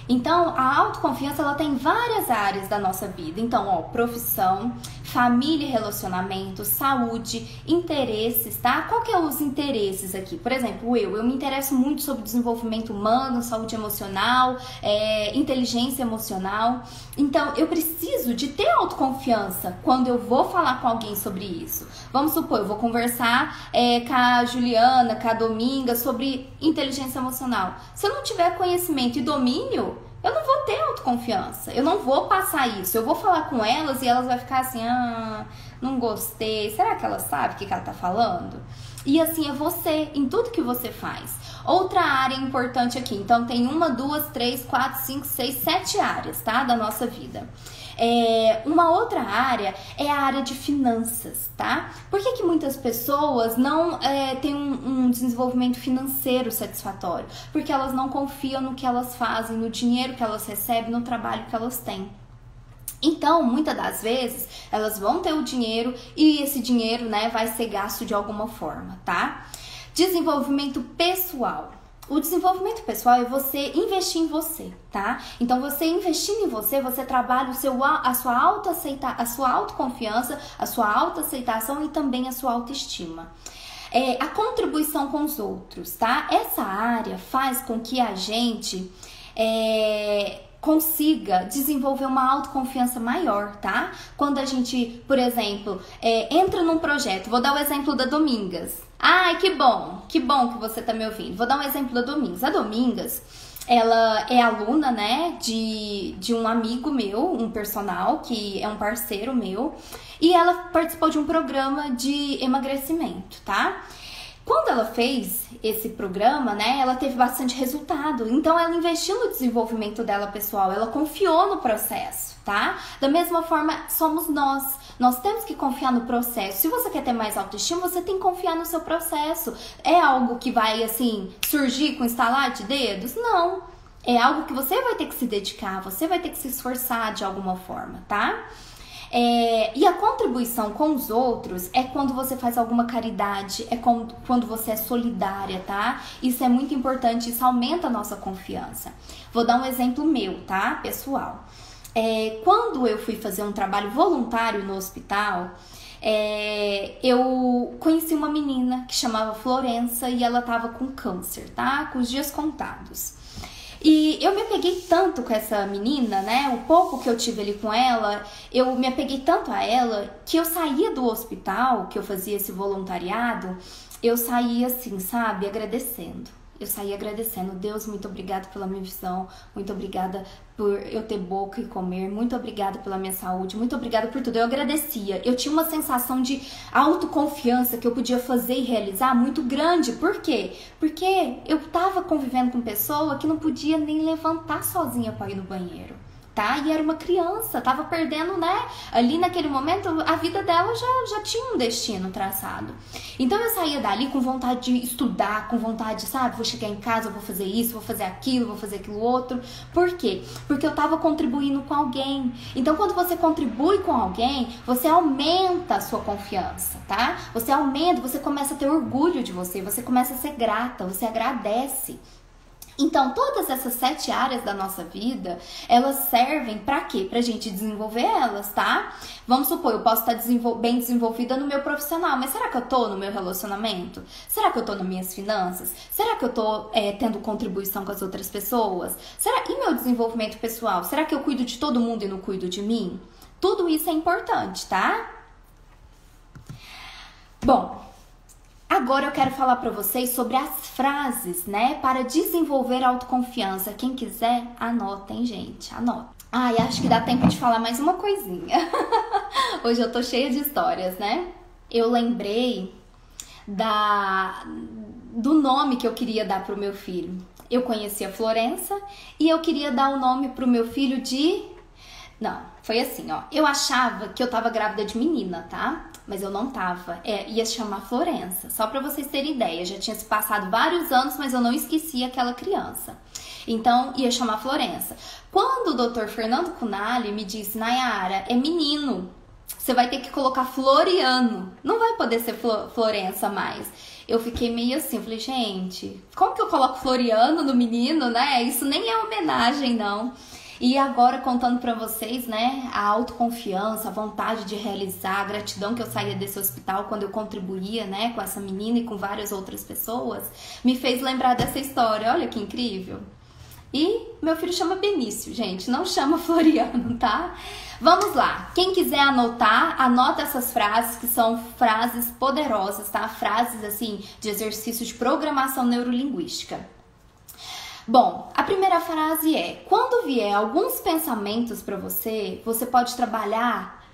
Então, a autoconfiança, ela tem várias áreas da nossa vida. Então, profissão, família e relacionamento, saúde, interesses, tá? Qual que é os interesses aqui? Por exemplo, eu me interesso muito sobre desenvolvimento humano, saúde emocional, inteligência emocional. Então, eu preciso de ter autoconfiança quando eu vou falar com alguém sobre isso. Vamos supor, eu vou conversar com a Juliana, com a Dominga sobre inteligência emocional. Se eu não tiver conhecimento e domínio, eu não vou ter autoconfiança, eu não vou passar isso. Eu vou falar com elas e elas vão ficar assim, não gostei, será que ela sabe o que ela tá falando? E assim é você, em tudo que você faz. Outra área importante aqui, então tem 1, 2, 3, 4, 5, 6, 7 áreas, tá? Da nossa vida. Uma outra área é a área de finanças, tá? Por que muitas pessoas não têm um desenvolvimento financeiro satisfatório? Porque elas não confiam no que elas fazem, no dinheiro que elas recebem, no trabalho que elas têm. Então, muitas das vezes, elas vão ter o dinheiro e esse dinheiro, vai ser gasto de alguma forma, tá? Desenvolvimento pessoal. O desenvolvimento pessoal é você investir em você, tá? Então, você investindo em você, você trabalha a sua autoconfiança, a sua autoaceitação e também a sua autoestima. A contribuição com os outros, tá? Essa área faz com que a gente consiga desenvolver uma autoconfiança maior, tá? Quando a gente, por exemplo, entra num projeto, vou dar o exemplo da Domingas. Ai, que bom que você tá me ouvindo. Vou dar um exemplo da Domingas. A Domingas, ela é aluna, de um amigo meu, um personal, que é um parceiro meu, e ela participou de um programa de emagrecimento, tá? Quando ela fez esse programa, ela teve bastante resultado. Então, ela investiu no desenvolvimento dela pessoal, ela confiou no processo, tá? Da mesma forma, somos nós. Nós temos que confiar no processo. Se você quer ter mais autoestima, você tem que confiar no seu processo. É algo que vai, surgir com estalar de dedos? Não. É algo que você vai ter que se dedicar, você vai ter que se esforçar de alguma forma, tá? E a contribuição com os outros é quando você faz alguma caridade, é quando você é solidária, tá? Isso é muito importante, isso aumenta a nossa confiança. Vou dar um exemplo meu, tá? Pessoal. Quando eu fui fazer um trabalho voluntário no hospital, eu conheci uma menina que chamava Florença e ela tava com câncer, tá? Com os dias contados. E eu me apeguei tanto com essa menina, o pouco que eu tive ali com ela, eu me apeguei tanto a ela que eu saía do hospital, que eu fazia esse voluntariado, eu saía assim, sabe, agradecendo. Eu saí agradecendo. Deus, muito obrigada pela minha visão. Muito obrigada por eu ter boca e comer. Muito obrigada pela minha saúde. Muito obrigada por tudo. Eu agradecia. Eu tinha uma sensação de autoconfiança que eu podia fazer e realizar muito grande. Por quê? Porque eu tava convivendo com pessoa que não podia nem levantar sozinha para ir no banheiro. Tá? E era uma criança, tava perdendo, né? Ali naquele momento, a vida dela já tinha um destino traçado. Então eu saía dali com vontade de estudar, com vontade, sabe? Vou chegar em casa, vou fazer isso, vou fazer aquilo outro. Por quê? Porque eu tava contribuindo com alguém. Então quando você contribui com alguém, você aumenta a sua confiança, tá? Você aumenta, você começa a ter orgulho de você começa a ser grata, você agradece. Então, todas essas 7 áreas da nossa vida, elas servem pra quê? Pra gente desenvolver elas, tá? Vamos supor, eu posso estar bem desenvolvida no meu profissional, mas será que eu tô no meu relacionamento? Será que eu tô nas minhas finanças? Será que eu tô tendo contribuição com as outras pessoas? E meu desenvolvimento pessoal? Será que eu cuido de todo mundo e não cuido de mim? Tudo isso é importante, tá? Bom, agora eu quero falar para vocês sobre as frases, né, para desenvolver autoconfiança. Quem quiser, anotem, gente, anotem. E acho que dá tempo de falar mais uma coisinha. Hoje eu tô cheia de histórias, né? Eu lembrei do nome que eu queria dar pro meu filho. Eu conheci a Florença e eu queria dar o nome pro meu filho de... Não, foi assim, ó. Eu achava que eu tava grávida de menina, tá? Mas eu não tava. Ia se chamar Florença. Só pra vocês terem ideia. Já tinha se passado vários anos, mas eu não esqueci aquela criança. Então, ia chamar Florença. Quando o Dr. Fernando Cunali me disse, Nayara, é menino. Você vai ter que colocar Floriano. Não vai poder ser Florença mais. Eu fiquei meio assim, falei, gente, como que eu coloco Floriano no menino, né? Isso nem é homenagem, não. E agora contando pra vocês, né, a autoconfiança, a vontade de realizar, a gratidão que eu saía desse hospital quando eu contribuía, né, com essa menina e com várias outras pessoas, me fez lembrar dessa história. Olha que incrível. E meu filho chama Benício, gente, não chama Floriano, tá? Vamos lá. Quem quiser anotar, anota essas frases que são frases poderosas, tá? Frases, assim, de exercício de programação neurolinguística. Bom, a primeira frase é: quando vier alguns pensamentos para você, você pode trabalhar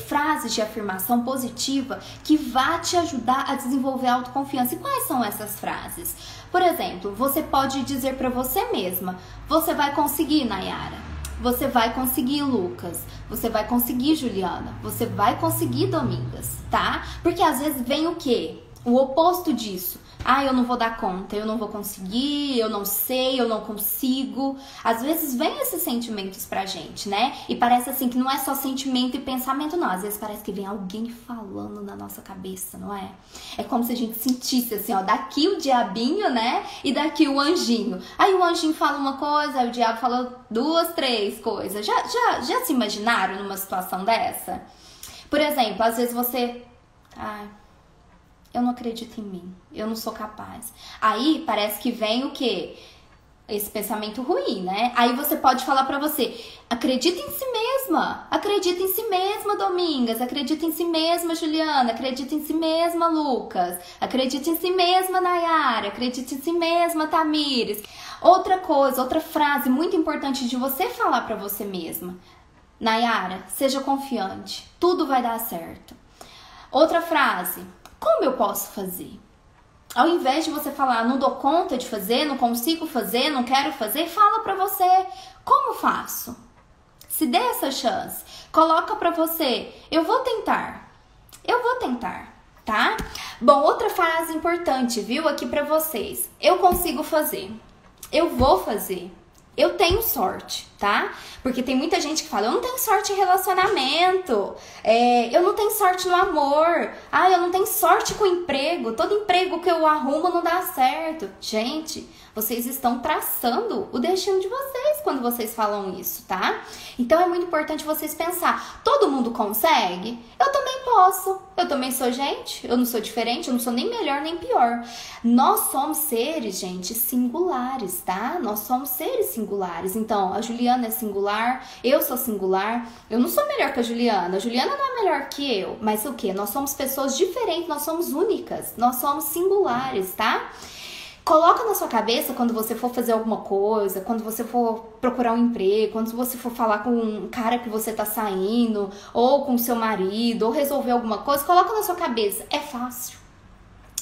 frases de afirmação positiva que vá te ajudar a desenvolver a autoconfiança. E quais são essas frases? Por exemplo, você pode dizer para você mesma: você vai conseguir, Nayara. Você vai conseguir, Lucas. Você vai conseguir, Juliana. Você vai conseguir, Domingas, tá? Porque às vezes vem o quê? O oposto disso. Eu não vou dar conta, eu não vou conseguir, eu não sei, eu não consigo. Às vezes vem esses sentimentos pra gente, né? E parece assim que não é só sentimento e pensamento, não. Às vezes parece que vem alguém falando na nossa cabeça, não é? É como se a gente sentisse assim, ó, daqui o diabinho, né? E daqui o anjinho. Aí o anjinho fala uma coisa, aí o diabo fala 2, 3 coisas. Já se imaginaram numa situação dessa? Por exemplo, às vezes você... eu não acredito em mim, eu não sou capaz. Aí parece que vem o quê? Esse pensamento ruim, né? Aí você pode falar pra você: acredita em si mesma, Domingas, acredita em si mesma, Juliana, acredita em si mesma, Lucas, acredita em si mesma, Nayara, acredita em si mesma, Tamires. Outra coisa, outra frase muito importante de você falar pra você mesma: Nayara, seja confiante, tudo vai dar certo. Outra frase: como eu posso fazer? Ao invés de você falar, não dou conta de fazer, não consigo fazer, não quero fazer, fala pra você, como faço? Se dê essa chance, coloca pra você, eu vou tentar, tá? Bom, outra frase importante, viu, aqui pra vocês: eu consigo fazer, eu vou fazer. Eu tenho sorte, tá? Porque tem muita gente que fala: eu não tenho sorte em relacionamento, eu não tenho sorte no amor, eu não tenho sorte com emprego, todo emprego que eu arrumo não dá certo. Gente, vocês estão traçando o destino de vocês quando vocês falam isso, tá? Então é muito importante vocês pensar: todo mundo consegue? Eu também posso, eu também sou gente, eu não sou diferente, eu não sou nem melhor nem pior. Nós somos seres, gente, singulares, tá? Nós somos seres singulares. Então, a Juliana é singular, eu sou singular, eu não sou melhor que a Juliana não é melhor que eu, mas o quê? Nós somos pessoas diferentes, nós somos únicas, nós somos singulares, tá? Coloca na sua cabeça quando você for fazer alguma coisa, quando você for procurar um emprego, quando você for falar com um cara que você tá saindo, ou com seu marido, ou resolver alguma coisa, coloca na sua cabeça, é fácil.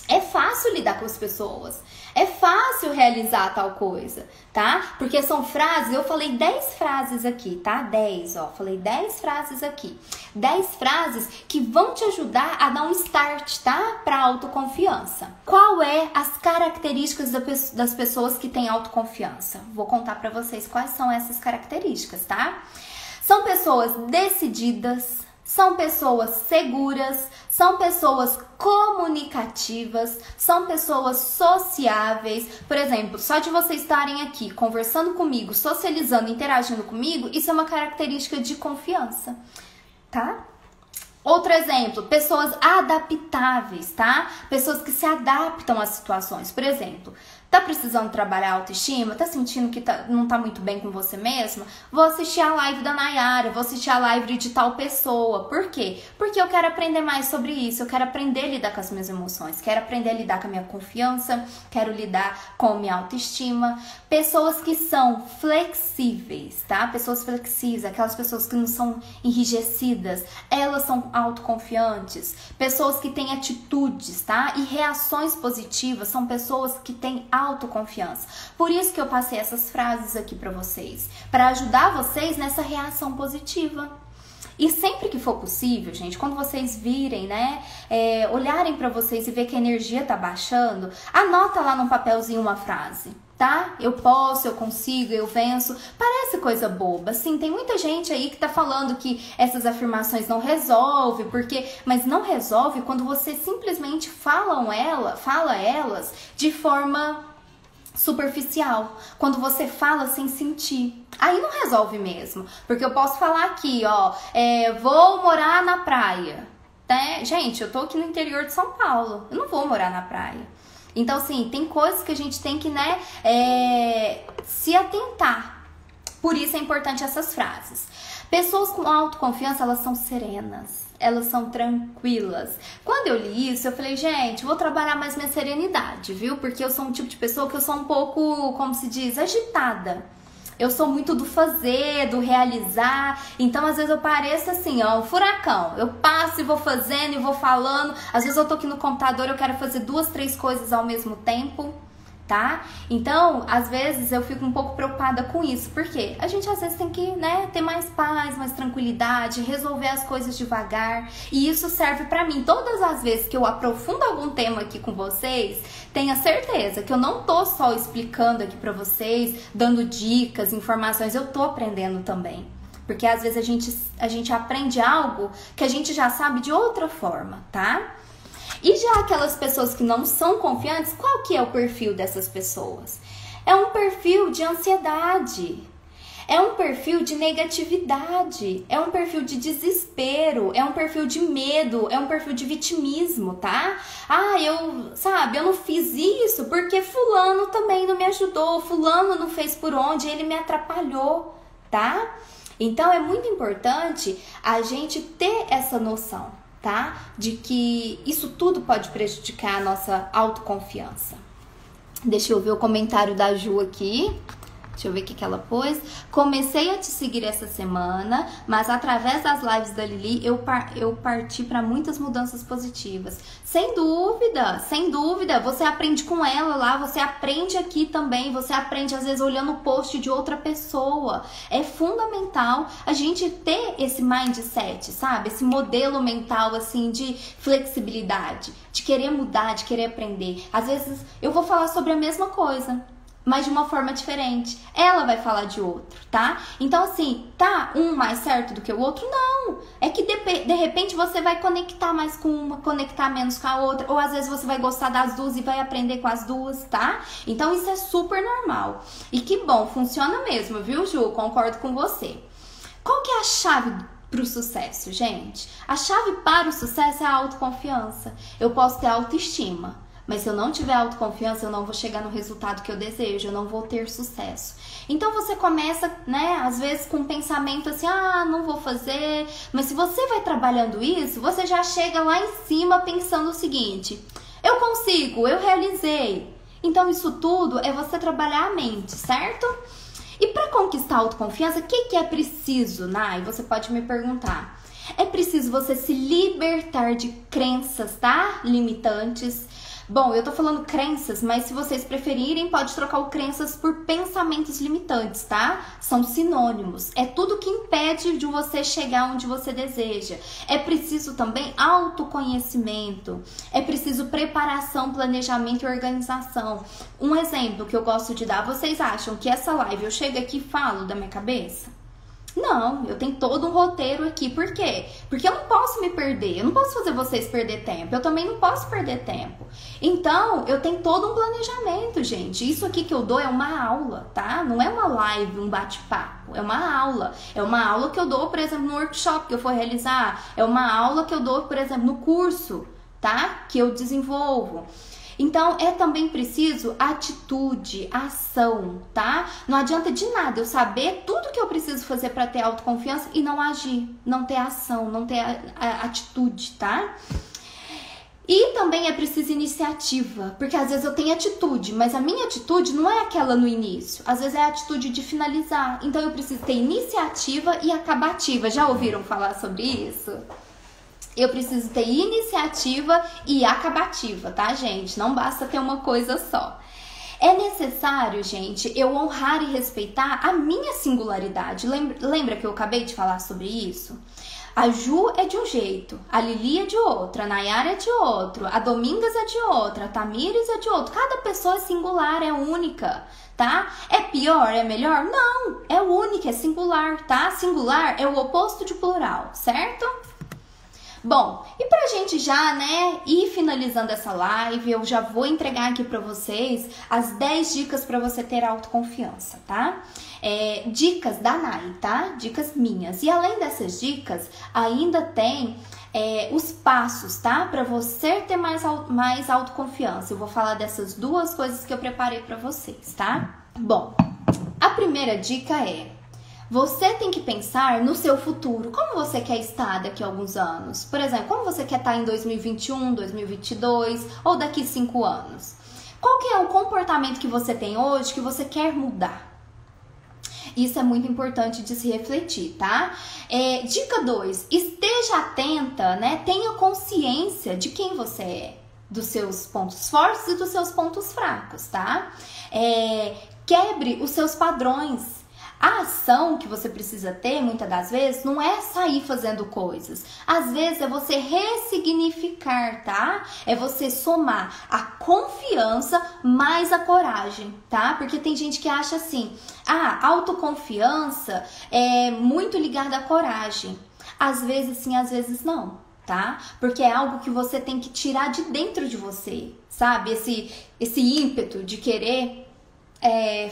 É fácil lidar com as pessoas. É fácil realizar tal coisa, tá? Porque são frases, eu falei 10 frases aqui, tá? 10, ó, falei 10 frases aqui. 10 frases que vão te ajudar a dar um start, tá? Pra autoconfiança. Qual é as características das pessoas que têm autoconfiança? Vou contar pra vocês quais são essas características, tá? São pessoas decididas, são pessoas seguras, são pessoas comunicativas, são pessoas sociáveis. Por exemplo, só de vocês estarem aqui conversando comigo, socializando, interagindo comigo, isso é uma característica de confiança, tá? Outro exemplo, pessoas adaptáveis, tá? Pessoas que se adaptam às situações. Por exemplo, tá precisando trabalhar a autoestima? Tá sentindo que não tá muito bem com você mesma? Vou assistir a live da Nayara, vou assistir a live de tal pessoa. Por quê? Porque eu quero aprender mais sobre isso, eu quero aprender a lidar com as minhas emoções, quero aprender a lidar com a minha confiança, quero lidar com a minha autoestima. Pessoas que são flexíveis, tá? Pessoas flexíveis, aquelas pessoas que não são enrijecidas, elas são autoconfiantes. Pessoas que têm atitudes, tá? E reações positivas são pessoas que têm autoconfiança. Por isso que eu passei essas frases aqui pra vocês, para ajudar vocês nessa reação positiva. E sempre que for possível, gente, quando vocês virem, né, olharem pra vocês e ver que a energia tá baixando, anota lá num papelzinho uma frase, tá? Eu posso, eu consigo, eu venço. Parece coisa boba, sim, tem muita gente aí que tá falando que essas afirmações não resolvem, mas não resolve quando você simplesmente fala elas de forma superficial, quando você fala sem sentir. Aí não resolve mesmo, porque eu posso falar aqui, ó, vou morar na praia, né? Gente, eu tô aqui no interior de São Paulo, eu não vou morar na praia. Então, assim, tem coisas que a gente tem que, né, se atentar. Por isso é importante essas frases. Pessoas com autoconfiança, elas são serenas, elas são tranquilas. Quando eu li isso, eu falei, gente, vou trabalhar mais minha serenidade, viu? Porque eu sou um tipo de pessoa que eu sou um pouco, como se diz, agitada. Eu sou muito do fazer, do realizar. Então, às vezes eu pareço assim, ó, um furacão. Eu passo e vou fazendo e vou falando. Às vezes eu tô aqui no computador, eu quero fazer 2, 3 coisas ao mesmo tempo, tá? Então, às vezes eu fico um pouco preocupada com isso. Por quê? A gente às vezes tem que, né, ter mais paz, mais tranquilidade, resolver as coisas devagar. E isso serve pra mim. Todas as vezes que eu aprofundo algum tema aqui com vocês, tenha certeza que eu não tô só explicando aqui pra vocês, dando dicas, informações, eu tô aprendendo também. Porque às vezes a gente aprende algo que a gente já sabe de outra forma, tá? E já aquelas pessoas que não são confiantes, qual que é o perfil dessas pessoas? É um perfil de ansiedade, é um perfil de negatividade, é um perfil de desespero, é um perfil de medo, é um perfil de vitimismo, tá? Eu não fiz isso porque fulano também não me ajudou, fulano não fez por onde, ele me atrapalhou, tá? Então é muito importante a gente ter essa noção, tá? De que isso tudo pode prejudicar a nossa autoconfiança. Deixa eu ver o comentário da Ju aqui. Deixa eu ver o que ela pôs. Comecei a te seguir essa semana, mas através das lives da Lili eu parti para muitas mudanças positivas. Sem dúvida. Você aprende com ela lá, você aprende aqui também, você aprende às vezes olhando o post de outra pessoa. É fundamental a gente ter esse mindset, sabe? Esse modelo mental assim de flexibilidade, de querer mudar, de querer aprender. Às vezes eu vou falar sobre a mesma coisa, mas de uma forma diferente. Ela vai falar de outro, tá? Então, assim, tá um mais certo do que o outro? Não. É que de repente você vai conectar mais com uma, conectar menos com a outra, ou às vezes você vai gostar das duas e vai aprender com as duas, tá? Então, isso é super normal. E que bom, funciona mesmo, viu, Ju? Concordo com você. Qual que é a chave pro sucesso, gente? A chave para o sucesso é a autoconfiança. Eu posso ter autoestima, mas se eu não tiver autoconfiança, eu não vou chegar no resultado que eu desejo, eu não vou ter sucesso. Então você começa, né, às vezes com um pensamento assim, não vou fazer. Mas se você vai trabalhando isso, você já chega lá em cima pensando o seguinte, eu consigo, eu realizei. Então isso tudo é você trabalhar a mente, certo? E para conquistar a autoconfiança, o que é preciso, Nai? Você pode me perguntar. É preciso você se libertar de crenças, tá? Limitantes. Bom, eu tô falando crenças, mas se vocês preferirem, pode trocar o crenças por pensamentos limitantes, tá? São sinônimos. É tudo que impede de você chegar onde você deseja. É preciso também autoconhecimento. É preciso preparação, planejamento e organização. Um exemplo que eu gosto de dar, vocês acham que essa live eu chego aqui e falo da minha cabeça? Não, eu tenho todo um roteiro aqui. Por quê? Porque eu não posso me perder, eu não posso fazer vocês perder tempo, eu também não posso perder tempo. Então, eu tenho todo um planejamento, gente. Isso aqui que eu dou é uma aula, tá? Não é uma live, um bate-papo, é uma aula. É uma aula que eu dou, por exemplo, no workshop que eu for realizar. É uma aula que eu dou, por exemplo, no curso, tá? Que eu desenvolvo. Então, é também preciso atitude, ação, tá? Não adianta de nada eu saber tudo que eu preciso fazer para ter autoconfiança e não agir, não ter ação, não ter atitude, tá? E também é preciso iniciativa, porque às vezes eu tenho atitude, mas a minha atitude não é aquela no início. Às vezes é a atitude de finalizar. Então, eu preciso ter iniciativa e acabativa. Já ouviram falar sobre isso? Eu preciso ter iniciativa e acabativa, tá, gente? Não basta ter uma coisa só. É necessário, gente, eu honrar e respeitar a minha singularidade. Lembra que eu acabei de falar sobre isso? A Ju é de um jeito, a Lili é de outro, a Nayara é de outro, a Domingas é de outra, a Tamires é de outro. Cada pessoa é singular, é única, tá? É pior, é melhor? Não, é única, é singular, tá? Singular é o oposto de plural, certo? Bom, e pra gente já, né, ir finalizando essa live, eu já vou entregar aqui pra vocês as 10 dicas pra você ter autoconfiança, tá? Dicas da Nai, tá? Dicas minhas. E além dessas dicas, ainda tem os passos, tá? Pra você ter mais autoconfiança. Eu vou falar dessas duas coisas que eu preparei pra vocês, tá? Bom, a primeira dica é: você tem que pensar no seu futuro. Como você quer estar daqui a alguns anos? Por exemplo, como você quer estar em 2021, 2022 ou daqui 5 anos? Qual que é o comportamento que você tem hoje que você quer mudar? Isso é muito importante de se refletir, tá? Dica 2. Esteja atenta, né? Tenha consciência de quem você é. Dos seus pontos fortes e dos seus pontos fracos, tá? Quebre os seus padrões. A ação que você precisa ter, muitas das vezes, não é sair fazendo coisas. Às vezes é você ressignificar, tá? É você somar a confiança mais a coragem, tá? Porque tem gente que acha assim, autoconfiança é muito ligada à coragem. Às vezes sim, às vezes não, tá? Porque é algo que você tem que tirar de dentro de você, sabe? Esse ímpeto de querer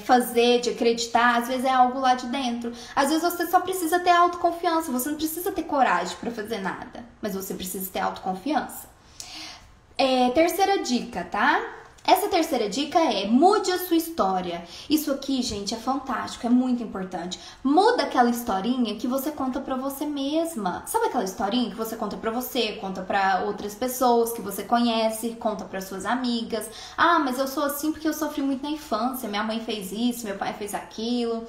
fazer, de acreditar, às vezes é algo lá de dentro. Às vezes você só precisa ter autoconfiança, você não precisa ter coragem para fazer nada, mas você precisa ter autoconfiança. Terceira dica, tá? Essa terceira dica é: mude a sua história. Isso aqui, gente, é fantástico, é muito importante. Muda aquela historinha que você conta pra você mesma. Sabe aquela historinha que você conta pra você, conta pra outras pessoas que você conhece, conta pra suas amigas? Mas eu sou assim porque eu sofri muito na infância, minha mãe fez isso, meu pai fez aquilo.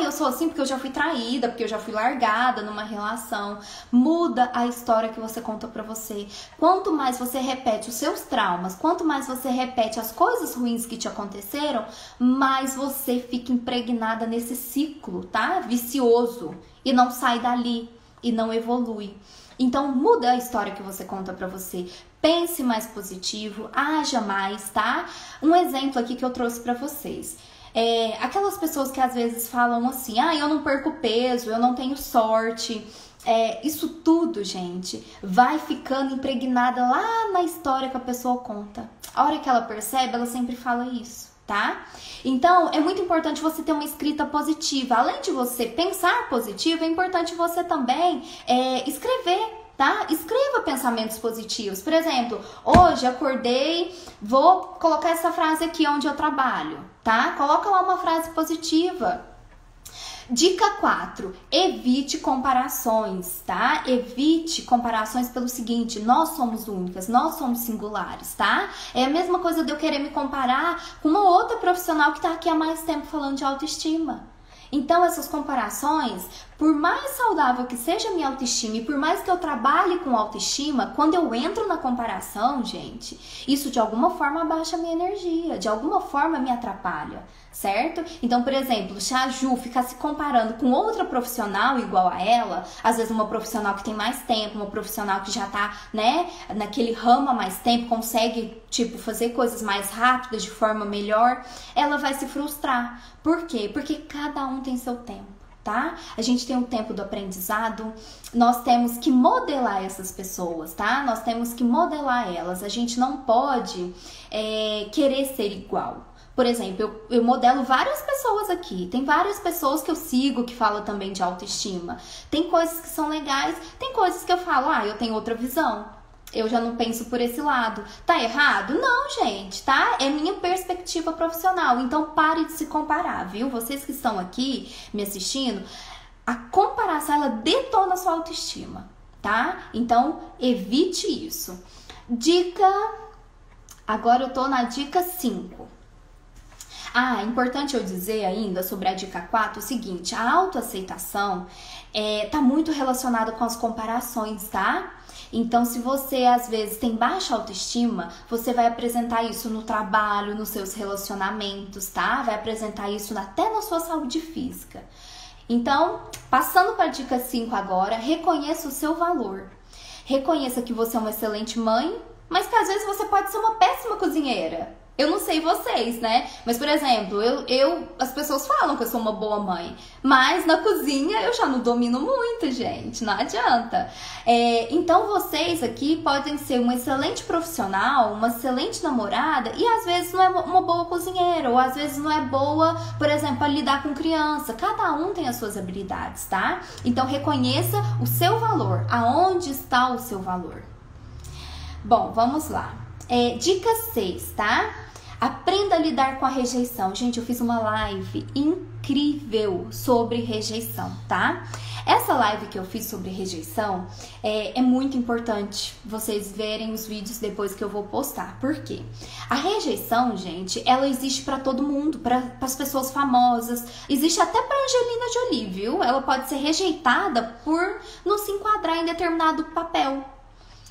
Eu sou assim porque eu já fui traída, porque eu já fui largada numa relação. Muda a história que você conta pra você. Quanto mais você repete os seus traumas, quanto mais você repete as coisas ruins que te aconteceram, mais você fica impregnada nesse ciclo, tá? Vicioso, e não sai dali, e não evolui. Então, muda a história que você conta pra você. Pense mais positivo, haja mais, tá? Um exemplo aqui que eu trouxe pra vocês. Aquelas pessoas que às vezes falam assim, eu não perco peso, eu não tenho sorte. Isso tudo, gente, vai ficando impregnada lá na história que a pessoa conta. A hora que ela percebe, ela sempre fala isso, tá? Então, é muito importante você ter uma escrita positiva. Além de você pensar positivo, é importante você também escrever, tá? Escreva pensamentos positivos. Por exemplo, hoje acordei, vou colocar essa frase aqui onde eu trabalho, tá? Coloca lá uma frase positiva. Dica 4, evite comparações, tá? Evite comparações pelo seguinte, nós somos únicas, nós somos singulares, tá? É a mesma coisa de eu querer me comparar com uma outra profissional que tá aqui há mais tempo falando de autoestima. Então, essas comparações, por mais saudável que seja a minha autoestima e por mais que eu trabalhe com autoestima, quando eu entro na comparação, gente, isso de alguma forma abaixa a minha energia, de alguma forma me atrapalha, certo? Então, por exemplo, se a Ju ficar se comparando com outra profissional igual a ela, às vezes uma profissional que tem mais tempo, uma profissional que já tá, né, naquele ramo há mais tempo, consegue, tipo, fazer coisas mais rápidas, de forma melhor, ela vai se frustrar. Por quê? Porque cada um tem seu tempo, tá? A gente tem um tempo do aprendizado, nós temos que modelar essas pessoas, tá? Nós temos que modelar elas, a gente não pode querer ser igual. Por exemplo, eu modelo várias pessoas aqui, tem várias pessoas que eu sigo que falam também de autoestima. Tem coisas que são legais, tem coisas que eu falo, eu tenho outra visão. Eu já não penso por esse lado. Tá errado? Não, gente, tá? É minha perspectiva profissional. Então, pare de se comparar, viu? Vocês que estão aqui me assistindo, a comparação, ela detona a sua autoestima, tá? Então, evite isso. Agora eu tô na dica 5. É importante eu dizer ainda sobre a dica 4 o seguinte, a autoaceitação tá muito relacionada com as comparações, tá? Então, se você às vezes tem baixa autoestima, você vai apresentar isso no trabalho, nos seus relacionamentos, tá? Vai apresentar isso até na sua saúde física. Então, passando para a dica 5 agora, reconheça o seu valor. Reconheça que você é uma excelente mãe, mas que às vezes você pode ser uma péssima cozinheira. Eu não sei vocês, né? Mas, por exemplo, as pessoas falam que eu sou uma boa mãe, mas na cozinha eu já não domino muito, gente. Não adianta. Então, vocês aqui podem ser uma excelente profissional, uma excelente namorada e às vezes não é uma boa cozinheira, ou às vezes não é boa, por exemplo, a lidar com criança. Cada um tem as suas habilidades, tá? Então, reconheça o seu valor. Aonde está o seu valor? Bom, vamos lá. Dica 6, tá? Aprenda a lidar com a rejeição. Gente, eu fiz uma live incrível sobre rejeição, tá? Essa live que eu fiz sobre rejeição é muito importante vocês verem os vídeos depois que eu vou postar. Por quê? A rejeição, gente, ela existe pra todo mundo, para as pessoas famosas. Existe até pra Angelina Jolie, viu? Ela pode ser rejeitada por não se enquadrar em determinado papel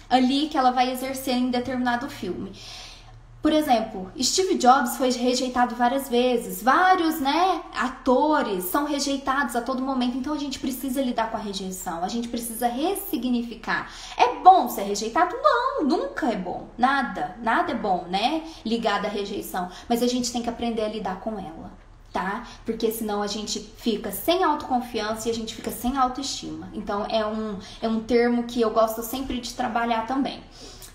ali que ela vai exercer em determinado filme. Por exemplo, Steve Jobs foi rejeitado várias vezes, vários, atores são rejeitados a todo momento, então a gente precisa lidar com a rejeição, a gente precisa ressignificar. É bom ser rejeitado? Não, nunca é bom, nada é bom, ligado à rejeição, mas a gente tem que aprender a lidar com ela, tá? Porque senão a gente fica sem autoconfiança e a gente fica sem autoestima. Então é um termo que eu gosto sempre de trabalhar também.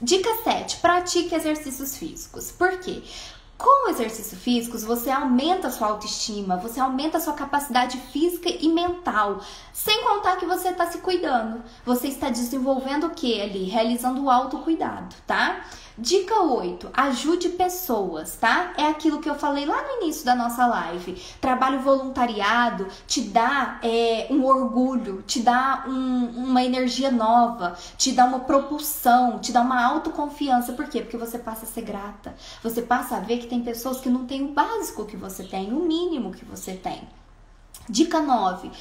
Dica 7, pratique exercícios físicos. Por quê? Com exercícios físicos, você aumenta a sua autoestima, você aumenta a sua capacidade física e mental. Sem contar que você está se cuidando. Você está desenvolvendo o que ali? Realizando o autocuidado, tá? Dica 8, ajude pessoas, tá? É aquilo que eu falei lá no início da nossa live. Trabalho voluntariado te dá um orgulho, te dá uma energia nova, te dá uma propulsão, te dá uma autoconfiança. Por quê? Porque você passa a ser grata. Você passa a ver que tem pessoas que não têm o básico que você tem, o mínimo que você tem. Dica 9.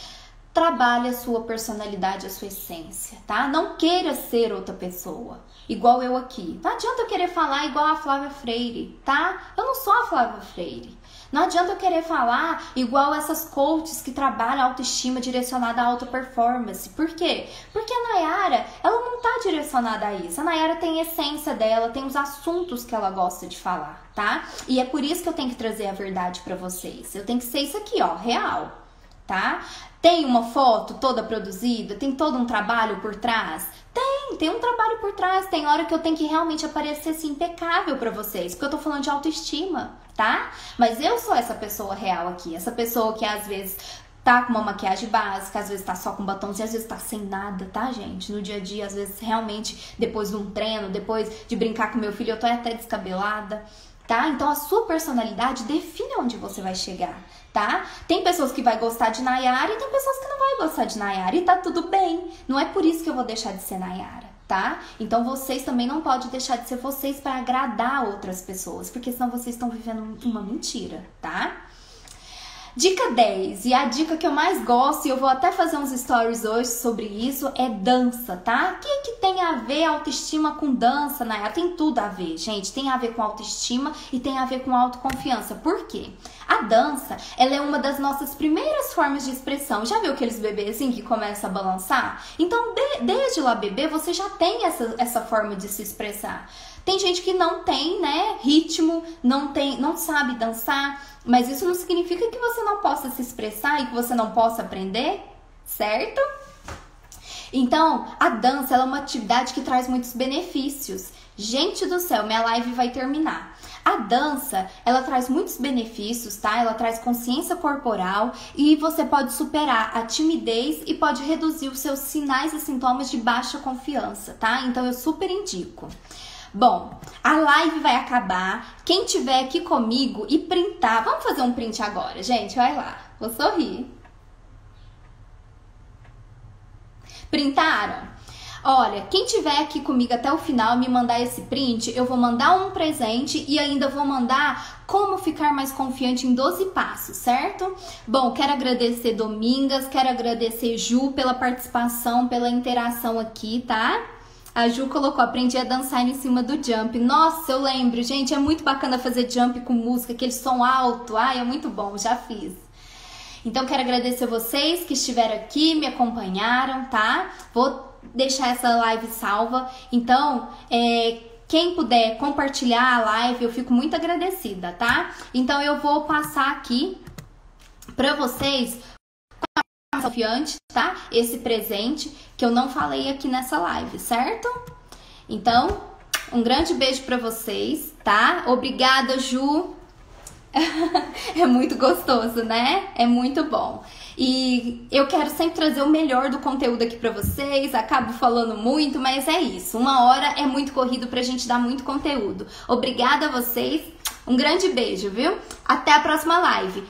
Trabalhe a sua personalidade, a sua essência, tá? Não queira ser outra pessoa, igual eu aqui. Não adianta eu querer falar igual a Flávia Freire, tá? Eu não sou a Flávia Freire. Não adianta eu querer falar igual essas coaches que trabalham a autoestima direcionada à alta performance. Por quê? Porque a Nayara, ela não tá direcionada a isso. A Nayara tem a essência dela, tem os assuntos que ela gosta de falar, tá? E é por isso que eu tenho que trazer a verdade pra vocês. Eu tenho que ser isso aqui, ó, real, tá? Tem uma foto toda produzida? Tem todo um trabalho por trás? Tem um trabalho por trás. Tem hora que eu tenho que realmente aparecer assim, impecável pra vocês, porque eu tô falando de autoestima, tá? Mas eu sou essa pessoa real aqui, essa pessoa que às vezes tá com uma maquiagem básica, às vezes tá só com batomzinho, às vezes tá sem nada, tá, gente? No dia a dia, às vezes realmente depois de um treino, depois de brincar com meu filho, eu tô até descabelada. tá? Então a sua personalidade define onde você vai chegar, tá? Tem pessoas que vai gostar de Nayara e tem pessoas que não vai gostar de Nayara e tá tudo bem. Não é por isso que eu vou deixar de ser Nayara, tá? Então vocês também não podem deixar de ser vocês para agradar outras pessoas, porque senão vocês estão vivendo uma mentira, tá? Dica 10, e a dica que eu mais gosto, e eu vou até fazer uns stories hoje sobre isso, é dança, tá? O que tem a ver autoestima com dança, Nayara? Tem tudo a ver, gente. Tem a ver com autoestima e tem a ver com autoconfiança. Por quê? A dança, ela é uma das nossas primeiras formas de expressão. Já viu aqueles bebês assim que começam a balançar? Então, desde lá bebê, você já tem essa forma de se expressar. Tem gente que não tem, né, ritmo, não sabe dançar, mas isso não significa que você não possa se expressar e que você não possa aprender, certo? Então, a dança ela é uma atividade que traz muitos benefícios. Gente do céu, minha live vai terminar. A dança, ela traz muitos benefícios, tá? Ela traz consciência corporal e você pode superar a timidez e pode reduzir os seus sinais e sintomas de baixa confiança, tá? Então, eu super indico. Bom, a live vai acabar. Quem tiver aqui comigo e printar, vamos fazer um print agora, gente, vai lá, vou sorrir. Printaram? Olha, quem tiver aqui comigo até o final me mandar esse print, eu vou mandar um presente e ainda vou mandar como ficar mais confiante em 12 passos, certo? Bom, quero agradecer Domingas, quero agradecer Ju pela participação, pela interação aqui, tá? A Ju colocou, aprendi a dançar em cima do jump. Nossa, eu lembro, gente, é muito bacana fazer jump com música, aquele som alto. Ai, é muito bom, já fiz. Então, quero agradecer vocês que estiveram aqui, me acompanharam, tá? Vou deixar essa live salva. Então, quem puder compartilhar a live, eu fico muito agradecida, tá? Então, eu vou passar aqui pra vocês confiante, tá? Esse presente que eu não falei aqui nessa live, certo? Então, um grande beijo pra vocês, tá? Obrigada, Ju. É muito gostoso, né? É muito bom. E eu quero sempre trazer o melhor do conteúdo aqui pra vocês. Acabo falando muito, mas é isso. Uma hora é muito corrido pra gente dar muito conteúdo. Obrigada a vocês. Um grande beijo, viu? Até a próxima live.